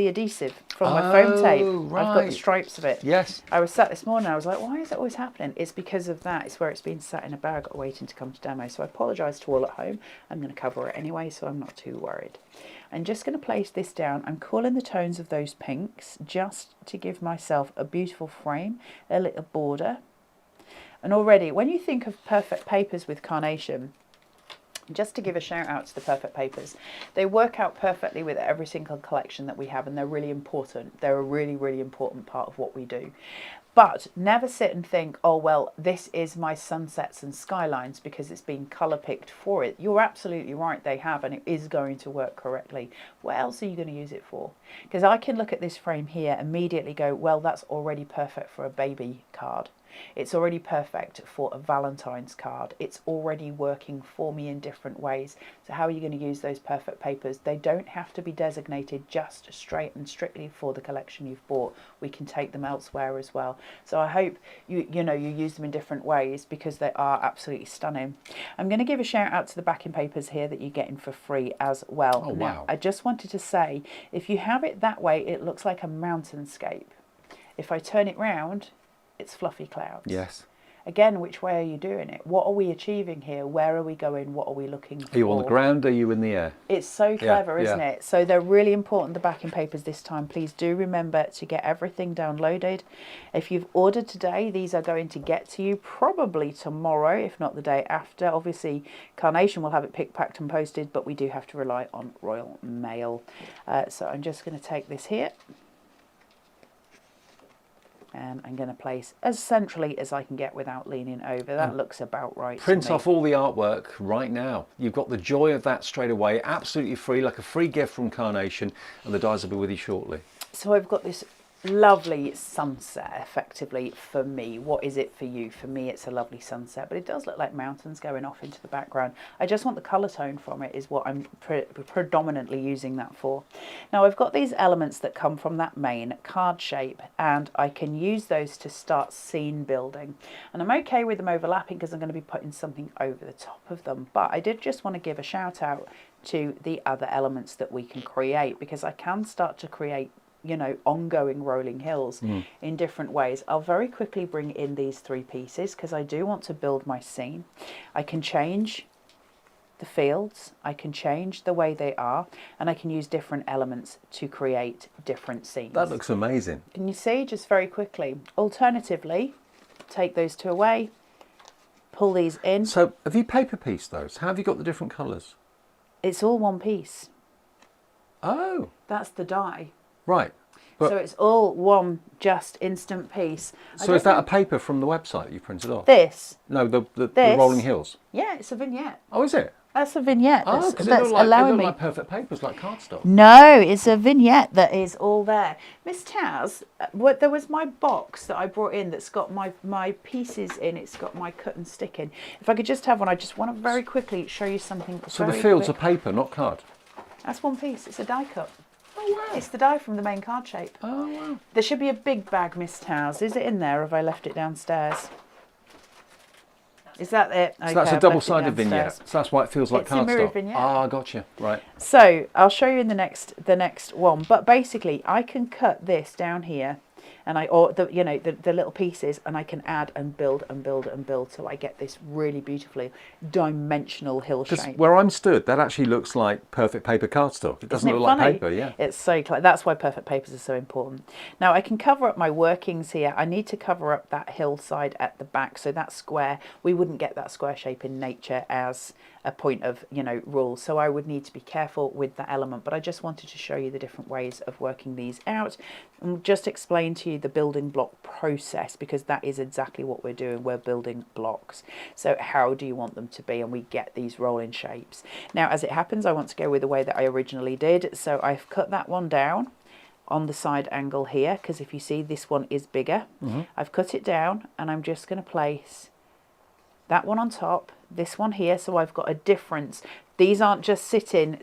Speaker 2: adhesive from my foam tape.
Speaker 1: Right.
Speaker 2: I've got the stripes of it.
Speaker 1: Yes.
Speaker 2: I was sat this morning, I was like, why is that always happening? It's because of that. It's where it's been sat in a bag waiting to come to demo. So I apologise to all at home. I'm going to cover it anyway, so I'm not too worried. I'm just going to place this down. I'm calling the tones of those pinks just to give myself a beautiful frame, a little border. And already, when you think of perfect papers with Carnation, just to give a shout out to the perfect papers, they work out perfectly with every single collection that we have, and they're really important. They're a really, really important part of what we do. But never sit and think, oh, well, this is my sunsets and skylines because it's been colour picked for it. You're absolutely right, they have, and it is going to work correctly. What else are you going to use it for? Because I can look at this frame here, immediately go, well, that's already perfect for a baby card. It's already perfect for a Valentine's card. It's already working for me in different ways. So how are you going to use those perfect papers? They don't have to be designated just straight and strictly for the collection you've bought. We can take them elsewhere as well. So I hope you use them in different ways because they are absolutely stunning. I'm going to give a shout out to the backing papers here that you're getting for free as well.
Speaker 1: Oh,
Speaker 2: now,
Speaker 1: wow.
Speaker 2: I just wanted to say, if you have it that way, it looks like a mountainscape. If I turn it round, it's fluffy clouds.
Speaker 1: yes.
Speaker 2: Again, which way are you doing it? What are we achieving here? Where are we going? What are we looking for?
Speaker 1: Are you on the ground? Are you in the air?
Speaker 2: It's so clever, isn't it? So they're really important, the backing papers this time. Please do remember to get everything downloaded. If you've ordered today, these are going to get to you probably tomorrow, if not the day after. Obviously, Carnation will have it picked, packed and posted, but we do have to rely on Royal Mail. So I'm just going to take this here. And I'm going to place as centrally as I can get without leaning over. That looks about right.
Speaker 1: Print off all the artwork right now. You've got the joy of that straight away, absolutely free, like a free gift from Carnation, and the dies will be with you shortly.
Speaker 2: So I've got this lovely sunset effectively for me. What is it for you? For me, it's a lovely sunset, but it does look like mountains going off into the background. I just want the colour tone from it is what I'm predominantly using that for. Now I've got these elements that come from that main card shape, and I can use those to start scene building, and I'm okay with them overlapping because I'm going to be putting something over the top of them. But I did just want to give a shout out to the other elements that we can create, because I can start to create ongoing rolling hills in different ways. I'll very quickly bring in these 3 pieces because I do want to build my scene. I can change the fields, I can change the way they are, and I can use different elements to create different scenes.
Speaker 1: That looks amazing.
Speaker 2: Can you see? Just very quickly. Alternatively, take those 2 away, pull these in.
Speaker 1: So have you paper pieced those? How have you got the different colours?
Speaker 2: It's all one piece.
Speaker 1: Oh.
Speaker 2: That's the die.
Speaker 1: Right. But
Speaker 2: so it's all one just instant piece.
Speaker 1: so is that a paper from the website that you printed off?
Speaker 2: This?
Speaker 1: No, the
Speaker 2: This?
Speaker 1: Rolling Hills.
Speaker 2: Yeah, it's a vignette.
Speaker 1: Oh, is it?
Speaker 2: That's a vignette.
Speaker 1: Oh, because it looked like perfect papers, like cardstock.
Speaker 2: No, it's a vignette that is all there. Miss Taz, there was my box that I brought in that's got my pieces in. It's got my cut and stick in. If I could just have one, I just want to very quickly show you something.
Speaker 1: So the fields are paper, not card?
Speaker 2: That's one piece. It's a die cut.
Speaker 1: Oh, wow.
Speaker 2: It's the die from the main card shape.
Speaker 1: Oh, wow.
Speaker 2: There should be a big bag, Miss Towers. Is it in there, or have I left it downstairs? Is that it? Okay,
Speaker 1: So that's a double-sided vignette. So that's why it feels like
Speaker 2: it's a mirror
Speaker 1: cardstock.
Speaker 2: vignette.
Speaker 1: Ah, gotcha. Right.
Speaker 2: So I'll show you in the next one. But basically, I can cut this down here and or the the little pieces, and I can add and build and build and build, so I get this really beautifully dimensional hill shape.
Speaker 1: Where I'm stood, that actually looks like perfect paper cardstock. It doesn't
Speaker 2: Isn't it
Speaker 1: look
Speaker 2: funny?
Speaker 1: like paper, yeah.
Speaker 2: It's so that's why perfect papers are so important. Now I can cover up my workings here. I need to cover up that hillside at the back, so that square, we wouldn't get that square shape in nature as a point of rule, so I would need to be careful with that element. But I just wanted to show you the different ways of working these out and just explain to you the building block process, because that is exactly what we're doing. We're building blocks. So how do you want them to be? And we get these rolling shapes. Now as it happens, I want to go with the way that I originally did, so I've cut that one down on the side angle here, because if you see, this one is bigger. I've cut it down, and I'm just going to place that one on top, this one here, so I've got a difference. These aren't just sitting,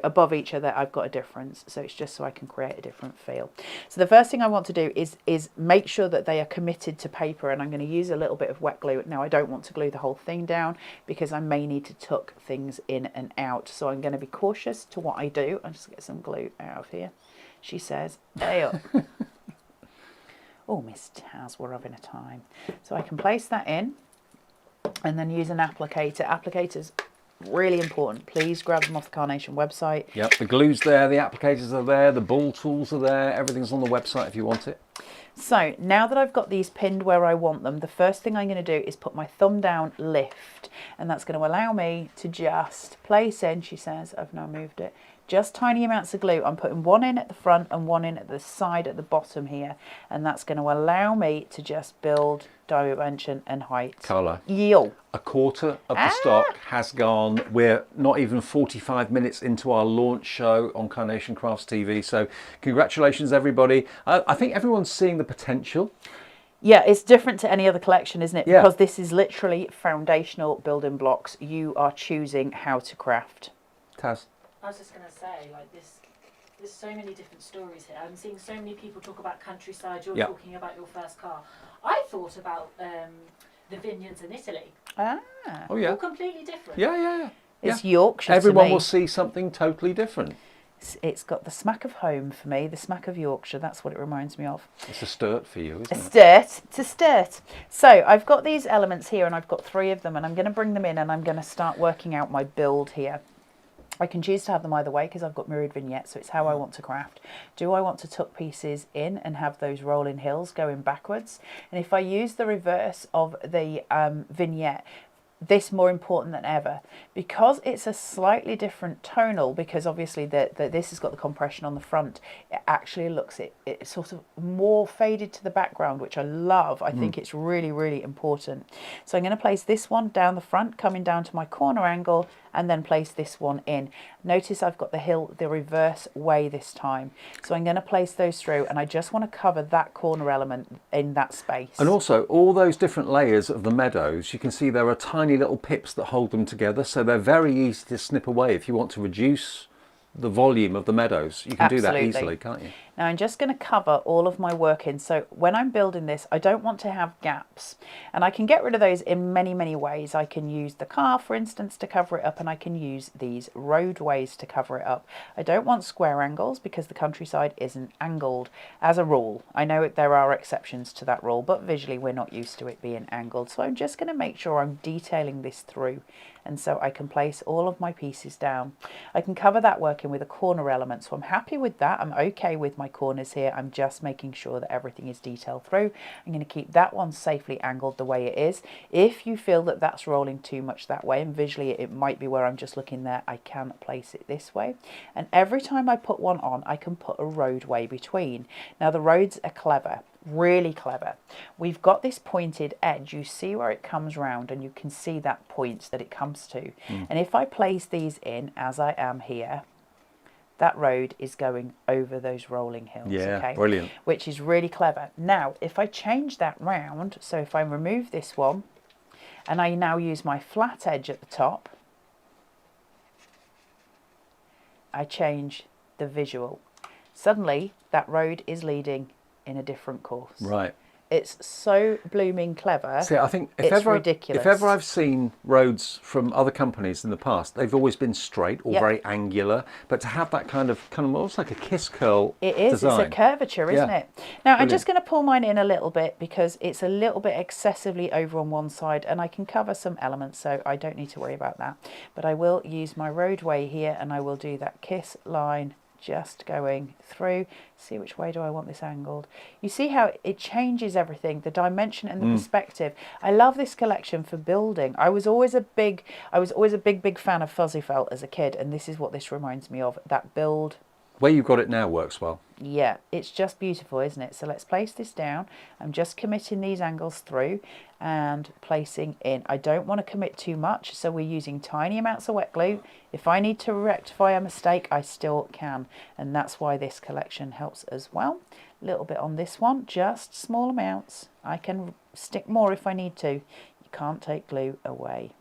Speaker 2: above each other. I've got a difference, so it's just so I can create a different feel. So the first thing I want to do is make sure that they are committed to paper, and I'm going to use a little bit of wet glue. Now I don't want to glue the whole thing down, because I may need to tuck things in and out, so I'm going to be cautious to what I do. I'll just get some glue out of here. She says, "Hey up." Oh, Miss Taz, we're having a time. So I can place that in, and then use an applicator. Applicators, really important. Please grab them off the Carnation website.
Speaker 1: Yep, the glue's there, the applicators are there, the ball tools are there, everything's on the website if you want it.
Speaker 2: So now that I've got these pinned where I want them, the first thing I'm going to do is put my thumb down, lift, and that's going to allow me to just place in, she says, I've now moved it, just tiny amounts of glue. I'm putting one in at the front and one in at the side at the bottom here, and that's going to allow me to just build dimension and height.
Speaker 1: Carla,
Speaker 2: Yo.
Speaker 1: a quarter of the stock has gone. We're not even 45 minutes into our launch show on Carnation Crafts TV, so congratulations everybody. I think everyone's seeing the potential.
Speaker 2: Yeah, it's different to any other collection, isn't it?
Speaker 1: Yeah.
Speaker 2: Because this is literally foundational building blocks. You are choosing how to craft.
Speaker 1: Taz?
Speaker 3: I was just going to say, like, there's so many different stories here. I'm seeing so many people talk about countryside. You're talking about your first car. I thought about the vineyards in Italy.
Speaker 2: Ah.
Speaker 1: Oh yeah.
Speaker 3: All completely different.
Speaker 1: Yeah.
Speaker 2: It's Yorkshire
Speaker 1: Everyone
Speaker 2: to me.
Speaker 1: will see something totally different.
Speaker 2: It's got the smack of home for me, the smack of Yorkshire. That's what it reminds me of.
Speaker 1: It's a sturt for you, isn't it?
Speaker 2: It's a sturt. So I've got these elements here, and I've got 3 of them, and I'm going to bring them in, and I'm going to start working out my build here. I can choose to have them either way, because I've got mirrored vignettes, so it's how I want to craft. Do I want to tuck pieces in and have those rolling hills going backwards? And if I use the reverse of the vignette, this more important than ever, because it's a slightly different tonal, because obviously this has got the compression on the front, it actually looks it's sort of more faded to the background, which I love. I think it's really, really important. So I'm going to place this one down the front, coming down to my corner angle, and then place this one in. Notice I've got the hill the reverse way this time. So I'm going to place those through, and I just want to cover that corner element in that space.
Speaker 1: And also, all those different layers of the meadows, you can see there are tiny little pips that hold them together, so they're very easy to snip away if you want to reduce the volume of the meadows. You can do that easily, can't you?
Speaker 2: Now I'm just going to cover all of my work in. So when I'm building this, I don't want to have gaps, and I can get rid of those in many, many ways. I can use the car, for instance, to cover it up, and I can use these roadways to cover it up. I don't want square angles, because the countryside isn't angled as a rule. I know there are exceptions to that rule, but visually we're not used to it being angled. So I'm just going to make sure I'm detailing this through, and so I can place all of my pieces down. I can cover that working with a corner element, so I'm happy with that. I'm okay with my corners here. I'm just making sure that everything is detailed through. I'm going to keep that one safely angled the way it is. If you feel that that's rolling too much that way, and visually it might be where I'm just looking there, I can place it this way. And every time I put one on, I can put a roadway between. Now the roads are clever. Really clever. We've got this pointed edge. You see where it comes round, and you can see that point that it comes to. And if I place these in as I am here, that road is going over those rolling hills.
Speaker 1: Yeah,
Speaker 2: okay?
Speaker 1: brilliant.
Speaker 2: Which is really clever. Now, if I change that round, so if I remove this one, and I now use my flat edge at the top, I change the visual. Suddenly, that road is leading in a different course.
Speaker 1: Right.
Speaker 2: It's so blooming clever.
Speaker 1: See, I think
Speaker 2: it's ridiculous.
Speaker 1: if ever I've seen roads from other companies in the past, they've always been straight or very angular. But to have that kind of almost like a kiss curl
Speaker 2: It is.
Speaker 1: design.
Speaker 2: It's a curvature, isn't
Speaker 1: Yeah.
Speaker 2: it? Now, I'm
Speaker 1: Brilliant.
Speaker 2: just going to pull mine in a little bit because it's a little bit excessively over on one side, and I can cover some elements, so I don't need to worry about that. But I will use my roadway here, and I will do that kiss line just going through. See which way do I want this angled. You see how it changes everything, the dimension and the perspective. I love this collection for building. I was always a big fan of fuzzy felt as a kid, and this is what this reminds me of, that build.
Speaker 1: Where you've got it now works well.
Speaker 2: Yeah, it's just beautiful, isn't it? So let's place this down. I'm just committing these angles through and placing in. I don't want to commit too much, so we're using tiny amounts of wet glue. If I need to rectify a mistake, I still can, and that's why this collection helps as well. A little bit on this one, just small amounts. I can stick more if I need to. You can't take glue away.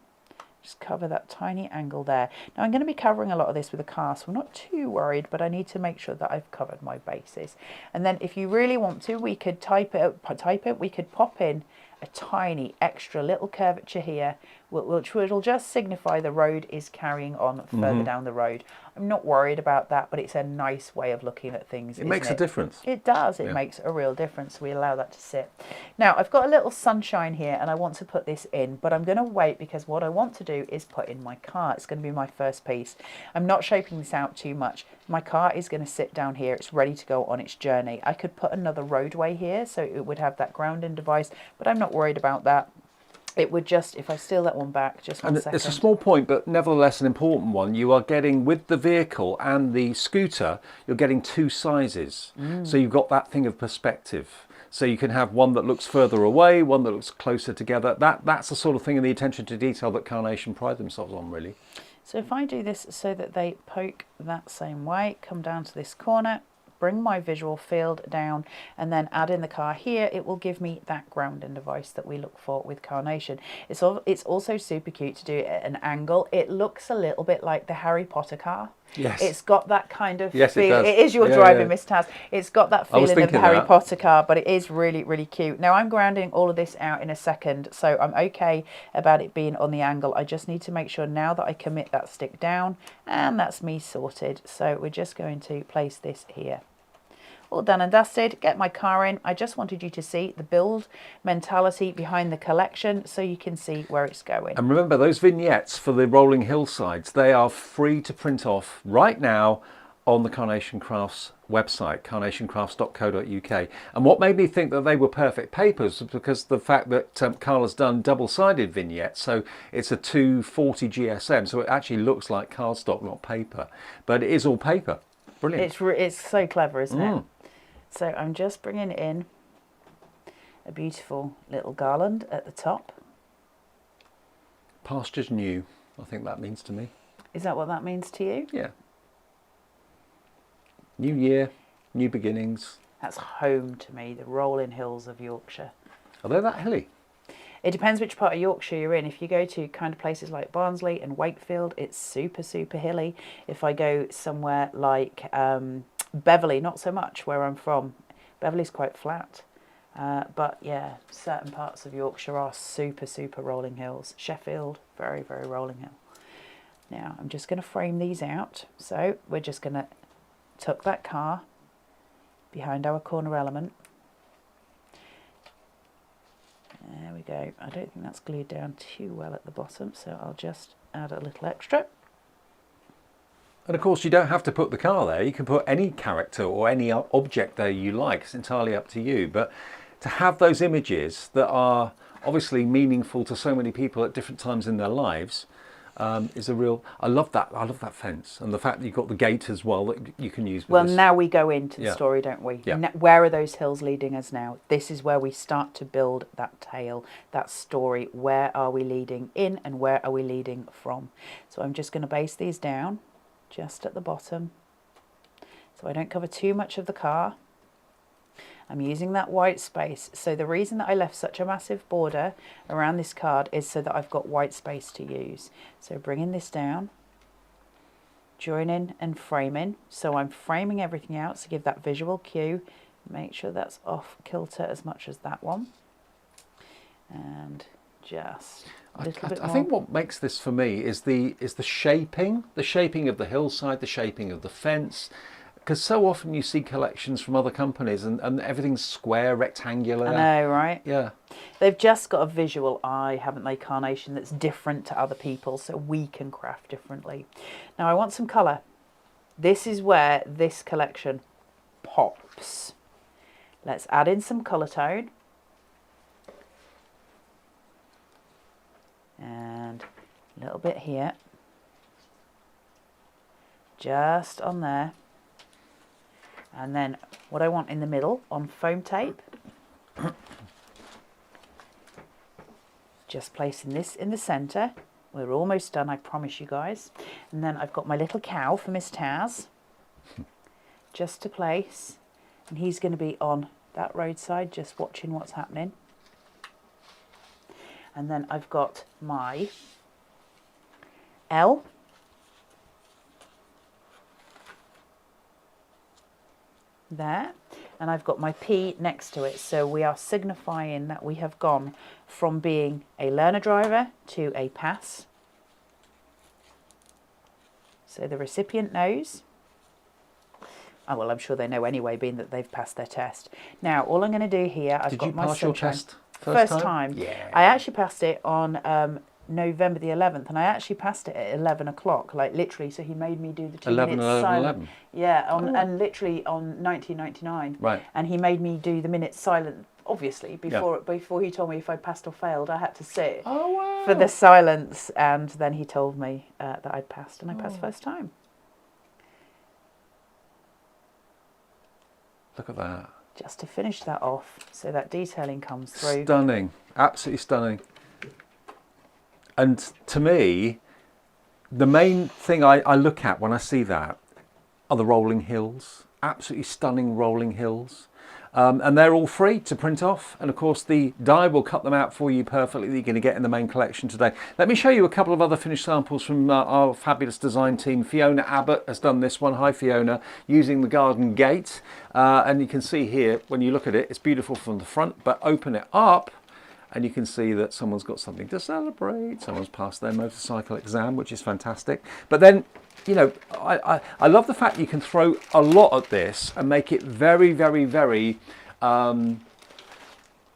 Speaker 2: Just cover that tiny angle there. Now I'm going to be covering a lot of this with a cast, so I'm not too worried, but I need to make sure that I've covered my bases. And then if you really want to, we could we could pop in a tiny extra little curvature here, which will just signify the road is carrying on further down the road. I'm not worried about that, but it's a nice way of looking at things.
Speaker 1: It makes a difference.
Speaker 2: It does. It makes a real difference. We allow that to sit. Now, I've got a little sunshine here, and I want to put this in, but I'm going to wait because what I want to do is put in my car. It's going to be my first piece. I'm not shaping this out too much. My car is going to sit down here. It's ready to go on its journey. I could put another roadway here, so it would have that grounding device, but I'm not worried about that. It would just, if I steal that one back, just one second.
Speaker 1: It's a small point, but nevertheless an important one. You are getting, with the vehicle and the scooter, you're getting two sizes. So you've got that thing of perspective. So you can have one that looks further away, one that looks closer together. That's the sort of thing, and the attention to detail that Carnation pride themselves on, really.
Speaker 2: So if I do this so that they poke that same way, come down to this corner, bring my visual field down, and then add in the car here, it will give me that grounding device that we look for with Carnation. It's also super cute to do it at an angle. It looks a little bit like the Harry Potter car.
Speaker 1: Yes.
Speaker 2: It's got that kind of
Speaker 1: yes,
Speaker 2: feel.
Speaker 1: It does.
Speaker 2: It is your driving, Miss Taz. It's got that feeling of the Harry Potter car, but it is really, really cute. Now I'm grounding all of this out in a second, so I'm okay about it being on the angle. I just need to make sure now that I commit that stick down, and that's me sorted. So we're just going to place this here. All done and dusted, get my car in. I just wanted you to see the build mentality behind the collection so you can see where it's going.
Speaker 1: And remember, those vignettes for the rolling hillsides, they are free to print off right now on the Carnation Crafts website, carnationcrafts.co.uk. And what made me think that they were perfect papers was because the fact that Carla's done double-sided vignettes, so it's a 240 GSM, so it actually looks like cardstock, not paper. But it is all paper. Brilliant.
Speaker 2: It's so clever, isn't it? So I'm just bringing in a beautiful little garland at the top.
Speaker 1: Pastures new, I think that means to me.
Speaker 2: Is that what that means to you?
Speaker 1: Yeah. New year, new beginnings.
Speaker 2: That's home to me, the rolling hills of Yorkshire.
Speaker 1: Are they that hilly?
Speaker 2: It depends which part of Yorkshire you're in. If you go to kind of places like Barnsley and Wakefield, it's super, super hilly. If I go somewhere like Beverley, not so much where I'm from. Beverley's quite flat. But yeah, certain parts of Yorkshire are super, super rolling hills. Sheffield, very, very rolling hill. Now, I'm just going to frame these out. So we're just going to tuck that car behind our corner element. There we go. I don't think that's glued down too well at the bottom, so I'll just add a little extra.
Speaker 1: And of course, you don't have to put the car there. You can put any character or any object there you like. It's entirely up to you. But to have those images that are obviously meaningful to so many people at different times in their lives is a real... I love that fence, and the fact that you've got the gate as well that you can use with
Speaker 2: well,
Speaker 1: this.
Speaker 2: now we go into the story, don't we?
Speaker 1: Yeah.
Speaker 2: Where are those hills leading us now? This is where we start to build that tale, that story. Where are we leading in, and where are we leading from? So I'm just going to base these down just at the bottom so I don't cover too much of the car. I'm using that white space. So the reason that I left such a massive border around this card is so that I've got white space to use. So bringing this down, joining and framing. So I'm framing everything out to give that visual cue. Make sure that's off kilter as much as that one. And just a little bit
Speaker 1: I
Speaker 2: more.
Speaker 1: think what makes this for me is the shaping of the hillside, the shaping of the fence. Because so often you see collections from other companies and everything's square, rectangular.
Speaker 2: I know, right?
Speaker 1: Yeah.
Speaker 2: They've just got a visual eye, haven't they, Carnation, that's different to other people, so we can craft differently. Now I want some colour. This is where this collection pops. Let's add in some colour tone. And a little bit here. Just on there. And then what I want in the middle on foam tape, just placing this in the centre. We're almost done, I promise you guys. And then I've got my little cow for Miss Taz, just to place. And he's going to be on that roadside, just watching what's happening. And then I've got my L. There, and I've got my P next to it, so we are signifying that we have gone from being a learner driver to a pass. So the recipient knows. Oh well, I'm sure they know anyway, being that they've passed their test. Now all I'm going to do here, I've got my
Speaker 1: Did you pass your
Speaker 2: sunshine.
Speaker 1: test
Speaker 2: First time?
Speaker 1: Yeah.
Speaker 2: I actually passed it on November the 11th, and I actually passed it at 11 o'clock, like literally, so he made me do the 2
Speaker 1: 11,
Speaker 2: minutes
Speaker 1: 11,
Speaker 2: silent.
Speaker 1: 11.
Speaker 2: Yeah, and literally on 1999.
Speaker 1: Right.
Speaker 2: And he made me do the minutes silent, obviously, before he told me if I passed or failed. I had to sit for the silence, and then he told me that I'd passed, and I passed first time.
Speaker 1: Look at that.
Speaker 2: Just to finish that off, so that detailing comes through.
Speaker 1: Stunning. Absolutely stunning. And to me, the main thing I look at when I see that are the rolling hills. Absolutely stunning rolling hills. And they're all free to print off. And of course, the die will cut them out for you perfectly that you're going to get in the main collection today. Let me show you a couple of other finished samples from our fabulous design team. Fiona Abbott has done this one. Hi, Fiona. Using the garden gate. And you can see here, when you look at it, it's beautiful from the front, but open it up, and you can see that someone's got something to celebrate. Someone's passed their motorcycle exam, which is fantastic. But then, you know, I love the fact you can throw a lot at this and make it very, very, very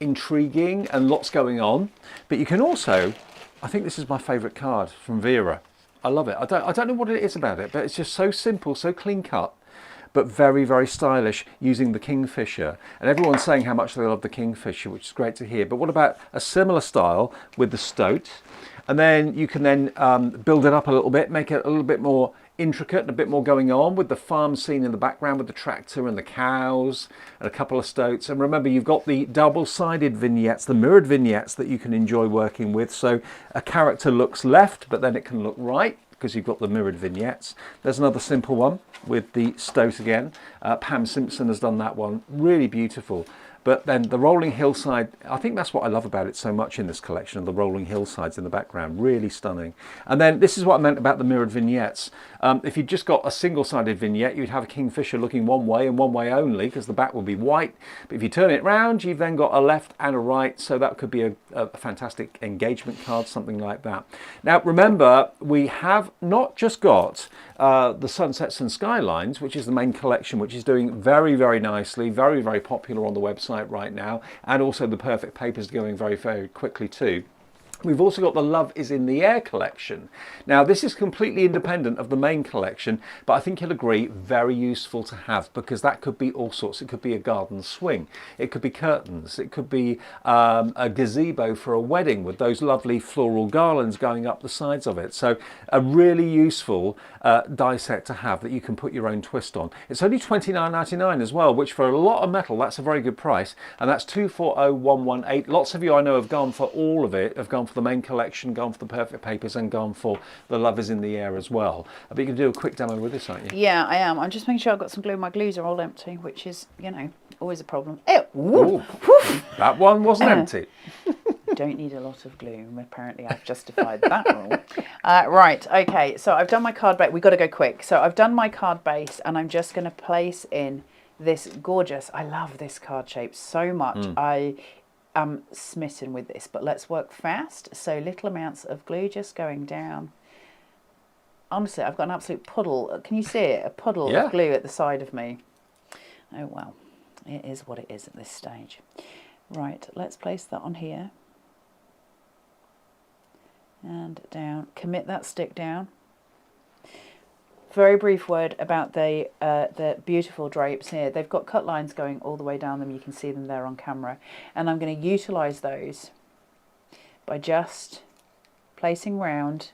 Speaker 1: intriguing and lots going on. But you can also, I think this is my favourite card from Vera. I love it. I don't know what it is about it, but it's just so simple, so clean cut, but very, very stylish, using the Kingfisher. And everyone's saying how much they love the Kingfisher, which is great to hear. But what about a similar style with the Stoat? And then you can then build it up a little bit, make it a little bit more intricate and a bit more going on, with the farm scene in the background with the tractor and the cows and a couple of Stoats. And remember, you've got the double-sided vignettes, the mirrored vignettes that you can enjoy working with. So a character looks left, but then it can look right, because you've got the mirrored vignettes. There's another simple one with the Stoat again. Pam Simpson has done that one, really beautiful. But then the rolling hillside, I think that's what I love about it so much in this collection, of the rolling hillsides in the background, really stunning. And then this is what I meant about the mirrored vignettes. If you'd just got a single-sided vignette, you'd have a Kingfisher looking one way and one way only, because the back would be white. But if you turn it round, you've then got a left and a right, so that could be a fantastic engagement card, something like that. Now remember, we have not just got the Sunsets and Skylines, which is the main collection, which is doing very, very nicely, very, very popular on the website right now, and also the Perfect Papers going very, very quickly too. We've also got the Love is in the Air collection. Now this is completely independent of the main collection, but I think you'll agree, very useful to have, because that could be all sorts. It could be a garden swing, it could be curtains, it could be a gazebo for a wedding with those lovely floral garlands going up the sides of it. So a really useful die set to have that you can put your own twist on. It's only $29.99 as well, which for a lot of metal, that's a very good price, and that's 240118. Lots of you I know have gone for all of it, have gone for the main collection, gone for the Perfect Papers, and gone for the Love is in the Air as well. But you can do a quick demo with this, aren't you?
Speaker 2: Yeah, I am. I'm just making sure I've got some glue. My glues are all empty, which is, you know, always a problem. Ew.
Speaker 1: Ooh, that one wasn't empty.
Speaker 2: Don't need a lot of glue. Apparently I've justified that rule. Right, okay, so I've done my card base. We've got to go quick. So I've done my card base, and I'm just going to place in this gorgeous, I love this card shape so much. I am smitten with this, but let's work fast. So little amounts of glue just going down. Honestly, I've got an absolute puddle. Can you see it? A puddle of glue at the side of me. Oh, well, it is what it is at this stage. Right, let's place that on here. And down. Commit that stick down. Very brief word about the beautiful drapes here. They've got cut lines going all the way down them. You can see them there on camera. And I'm going to utilise those by just placing round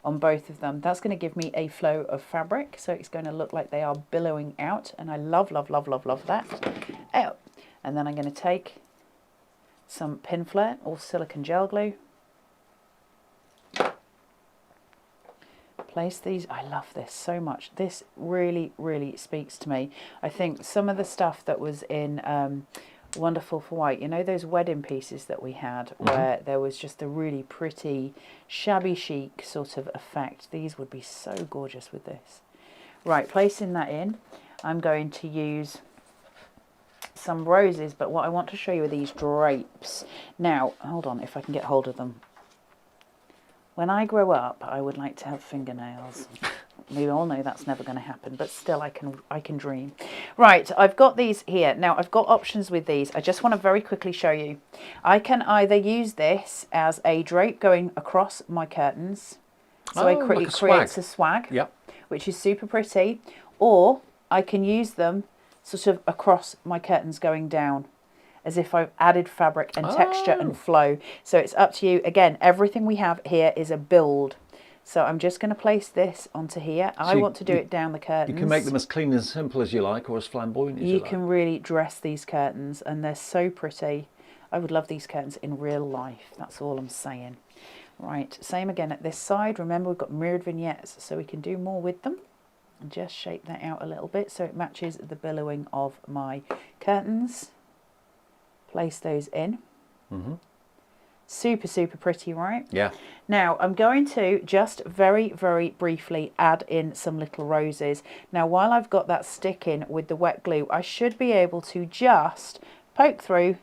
Speaker 2: on both of them. That's going to give me a flow of fabric, so it's going to look like they are billowing out, and I love, love, love, love, love that. Out. And then I'm going to take some pin flare or silicone gel glue. Place these. I love this so much. This really, really speaks to me. I think some of the stuff that was in Wonderful for White, you know, those wedding pieces that we had where there was just a really pretty shabby chic sort of effect. These would be so gorgeous with this. Right, placing that in, I'm going to use some roses, but what I want to show you are these drapes. Now, hold on, if I can get hold of them. When I grow up, I would like to have fingernails. We all know that's never going to happen, but still I can dream. Right, I've got these here. Now, I've got options with these. I just want to very quickly show you. I can either use this as a drape going across my curtains. So it creates a swag, which is super pretty. Or I can use them sort of across my curtains going down, as if I've added fabric and texture and flow. So it's up to you. Again, everything we have here is a build. So I'm just going to place this onto here. So I want to do it down the curtains.
Speaker 1: You can make them as clean and simple as you like, or as flamboyant as you like.
Speaker 2: You can really dress these curtains, and they're so pretty. I would love these curtains in real life. That's all I'm saying. Right, same again at this side. Remember, we've got mirrored vignettes, so we can do more with them. And just shape that out a little bit so it matches the billowing of my curtains. Place those in. Super, super pretty, right?
Speaker 1: Yeah.
Speaker 2: Now, I'm going to just very, very briefly add in some little roses. Now, while I've got that sticking with the wet glue, I should be able to just poke through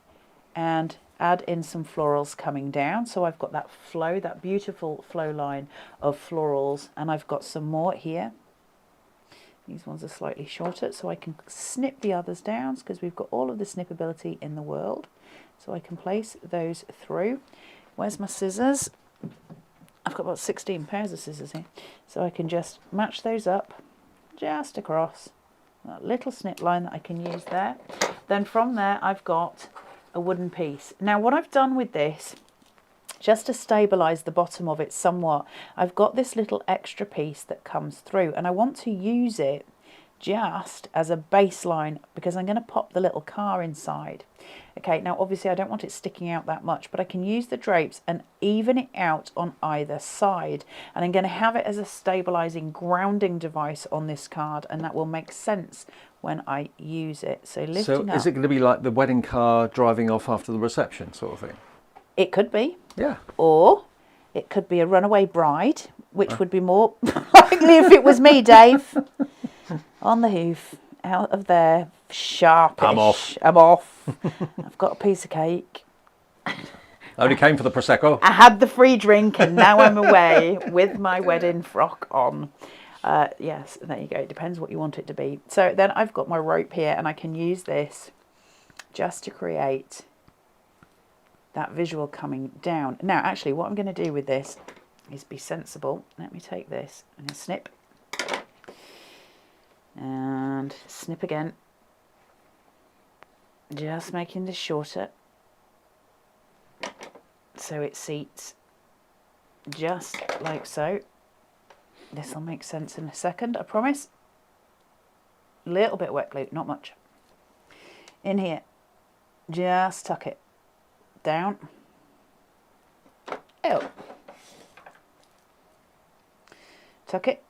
Speaker 2: and add in some florals coming down. So I've got that flow, that beautiful flow line of florals, and I've got some more here. These ones are slightly shorter, so I can snip the others down because we've got all of the snippability in the world. So I can place those through. Where's my scissors? I've got about 16 pairs of scissors here. So I can just match those up just across that little snip line that I can use there. Then from there, I've got a wooden piece. Now, what I've done with this, just to stabilize the bottom of it somewhat, I've got this little extra piece that comes through, and I want to use it just as a baseline because I'm going to pop the little car inside. Okay, now obviously I don't want it sticking out that much, but I can use the drapes and even it out on either side, and I'm going to have it as a stabilizing grounding device on this card, and that will make sense when I use it. So lifting up.
Speaker 1: Is it going to be like the wedding car driving off after the reception sort of thing?
Speaker 2: It could be.
Speaker 1: Yeah.
Speaker 2: Or it could be a runaway bride, which would be more likely if it was me, Dave. On the hoof, out of there, sharpish.
Speaker 1: I'm off.
Speaker 2: I'm off. I've got a piece of cake.
Speaker 1: Only came for the Prosecco.
Speaker 2: I had the free drink and now I'm away with my wedding frock on. Yes, there you go. It depends what you want it to be. So then I've got my rope here and I can use this just to create that visual coming down. Now, actually, what I'm going to do with this is be sensible. Let me take this and snip. And snip again. Just making this shorter so it seats just like so. This will make sense in a second, I promise. Little bit wet glue, not much. In here, just tuck it down. Out. Tuck it.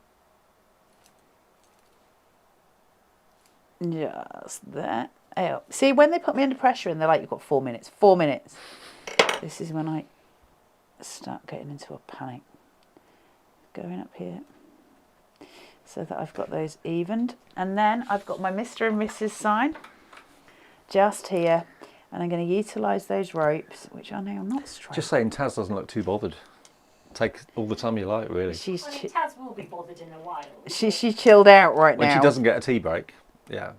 Speaker 2: Just there. Out. See, when they put me under pressure and they're like, you've got 4 minutes. 4 minutes. This is when I start getting into a panic. Going up here. so that I've got those evened. And then I've got my Mr. and Mrs. sign just here, and I'm going to utilise those ropes, which are now not straight.
Speaker 1: Just saying, Taz doesn't look too bothered. Take all the time you like, really.
Speaker 3: I mean, Taz will be bothered in a while.
Speaker 2: She's chilled out right now.
Speaker 1: When she doesn't get a tea break, yeah.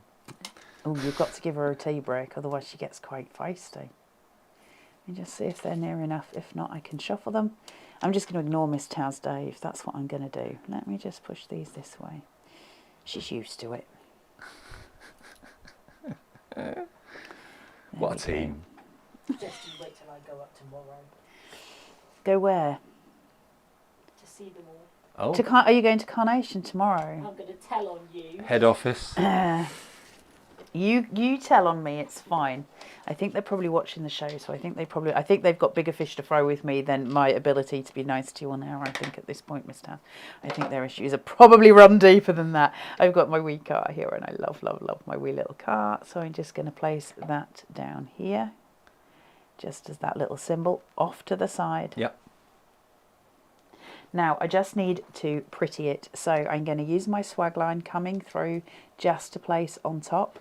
Speaker 2: Oh, you've got to give her a tea break, otherwise she gets quite feisty. And just see if they're near enough. If not, I can shuffle them. I'm just going to ignore Miss Taz, Dave. That's what I'm going to do. Let me just push these this way. She's used to it.
Speaker 1: What a team.
Speaker 3: Just you wait till I go up tomorrow
Speaker 2: Go where?
Speaker 3: to see them all.
Speaker 1: Oh,
Speaker 2: Are you going to Carnation tomorrow?
Speaker 3: I'm going to tell on you.
Speaker 1: head office.
Speaker 2: You tell on me, it's fine. I think they're probably watching the show, so I think they've got bigger fish to fry with me than my ability to be nice to you on air, I think, at this point, Miss Taz. I think their issues are probably run deeper than that. I've got my wee cart here, and I love, love, love my wee little cart, so I'm just going to place that down here, just as that little symbol, off to the side.
Speaker 1: Yep.
Speaker 2: Now, I just need to pretty it, so I'm going to use my swag line coming through just to place on top.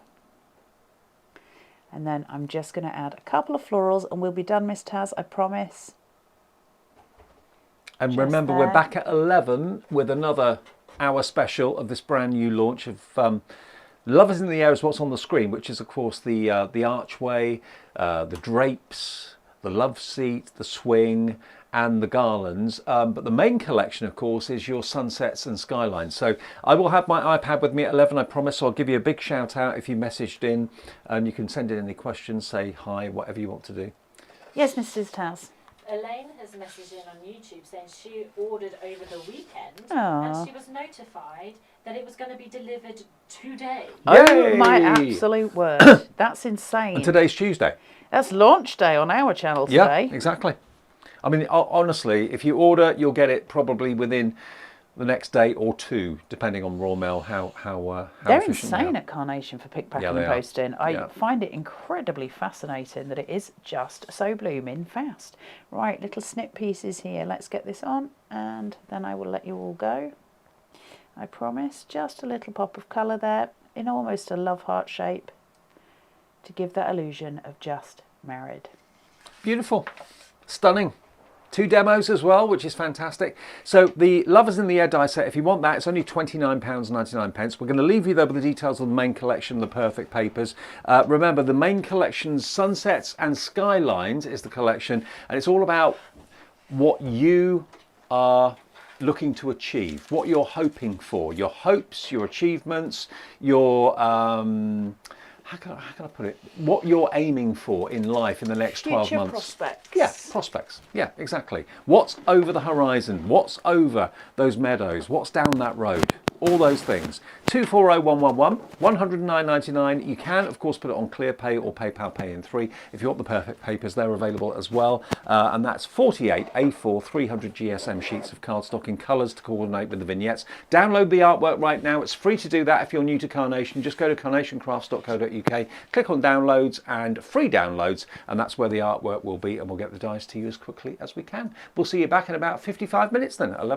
Speaker 2: And then I'm just going to add a couple of florals and we'll be done, Miss Taz, I promise.
Speaker 1: And
Speaker 2: Just
Speaker 1: remember,
Speaker 2: there.
Speaker 1: we're back at 11 with another hour special of this brand new launch of Lovers in the Air is what's on the screen, which is, of course, the archway, the drapes, the love seat, the swing, and the garlands. But the main collection, of course, is your sunsets and skylines. So I will have my iPad with me at 11, I promise. So I'll give you a big shout out if you messaged in, and you can send in any questions, say hi, whatever you want to do.
Speaker 2: Yes, Mrs. Taz.
Speaker 3: Elaine has messaged in on YouTube saying she ordered over the weekend
Speaker 2: Aw.
Speaker 3: and she was notified that it was going to be delivered today.
Speaker 2: Oh, my
Speaker 1: Yay!
Speaker 2: absolute word. That's insane.
Speaker 1: And today's Tuesday.
Speaker 2: That's launch day on our channel today.
Speaker 1: Yeah, exactly. I mean, honestly, if you order, you'll get it probably within the next day or two, depending on Royal Mail, how
Speaker 2: They're
Speaker 1: efficient they
Speaker 2: insane
Speaker 1: are.
Speaker 2: at Carnation for pick, pack
Speaker 1: Yeah,
Speaker 2: and
Speaker 1: they are.
Speaker 2: posting. I
Speaker 1: Yeah.
Speaker 2: find it incredibly fascinating that it is just so blooming fast. Right, little snip pieces here. Let's get this on and then I will let you all go. I promise. Just a little pop of colour there in almost a love heart shape to give that illusion of just married. Beautiful.
Speaker 1: Stunning. 2 demos as well, which is fantastic. So the Lovers in the Air die set, if you want that, it's only £29.99. We're going to leave you though with the details of the main collection, the perfect papers. Remember, the main collection's Sunsets and Skylines is the collection, and it's all about what you are looking to achieve, what you're hoping for, your hopes, your achievements, your how can I put it? What you're aiming for in life in the next 12
Speaker 2: Future
Speaker 1: months.
Speaker 2: prospects.
Speaker 1: Yeah, prospects. Yeah, exactly. What's over the horizon? What's over those meadows? What's down that road? All those things. 240111, £109.99. You can, of course, put it on ClearPay or PayPal Pay in 3. If you want the perfect papers, they're available as well. And that's 48 A4 300 GSM sheets of cardstock in colours to coordinate with the vignettes. Download the artwork right now. It's free to do that if you're new to Carnation. Just go to carnationcrafts.co.uk, click on downloads and free downloads, and that's where the artwork will be, and we'll get the dies to you as quickly as we can. We'll see you back in about 55 minutes then at 11.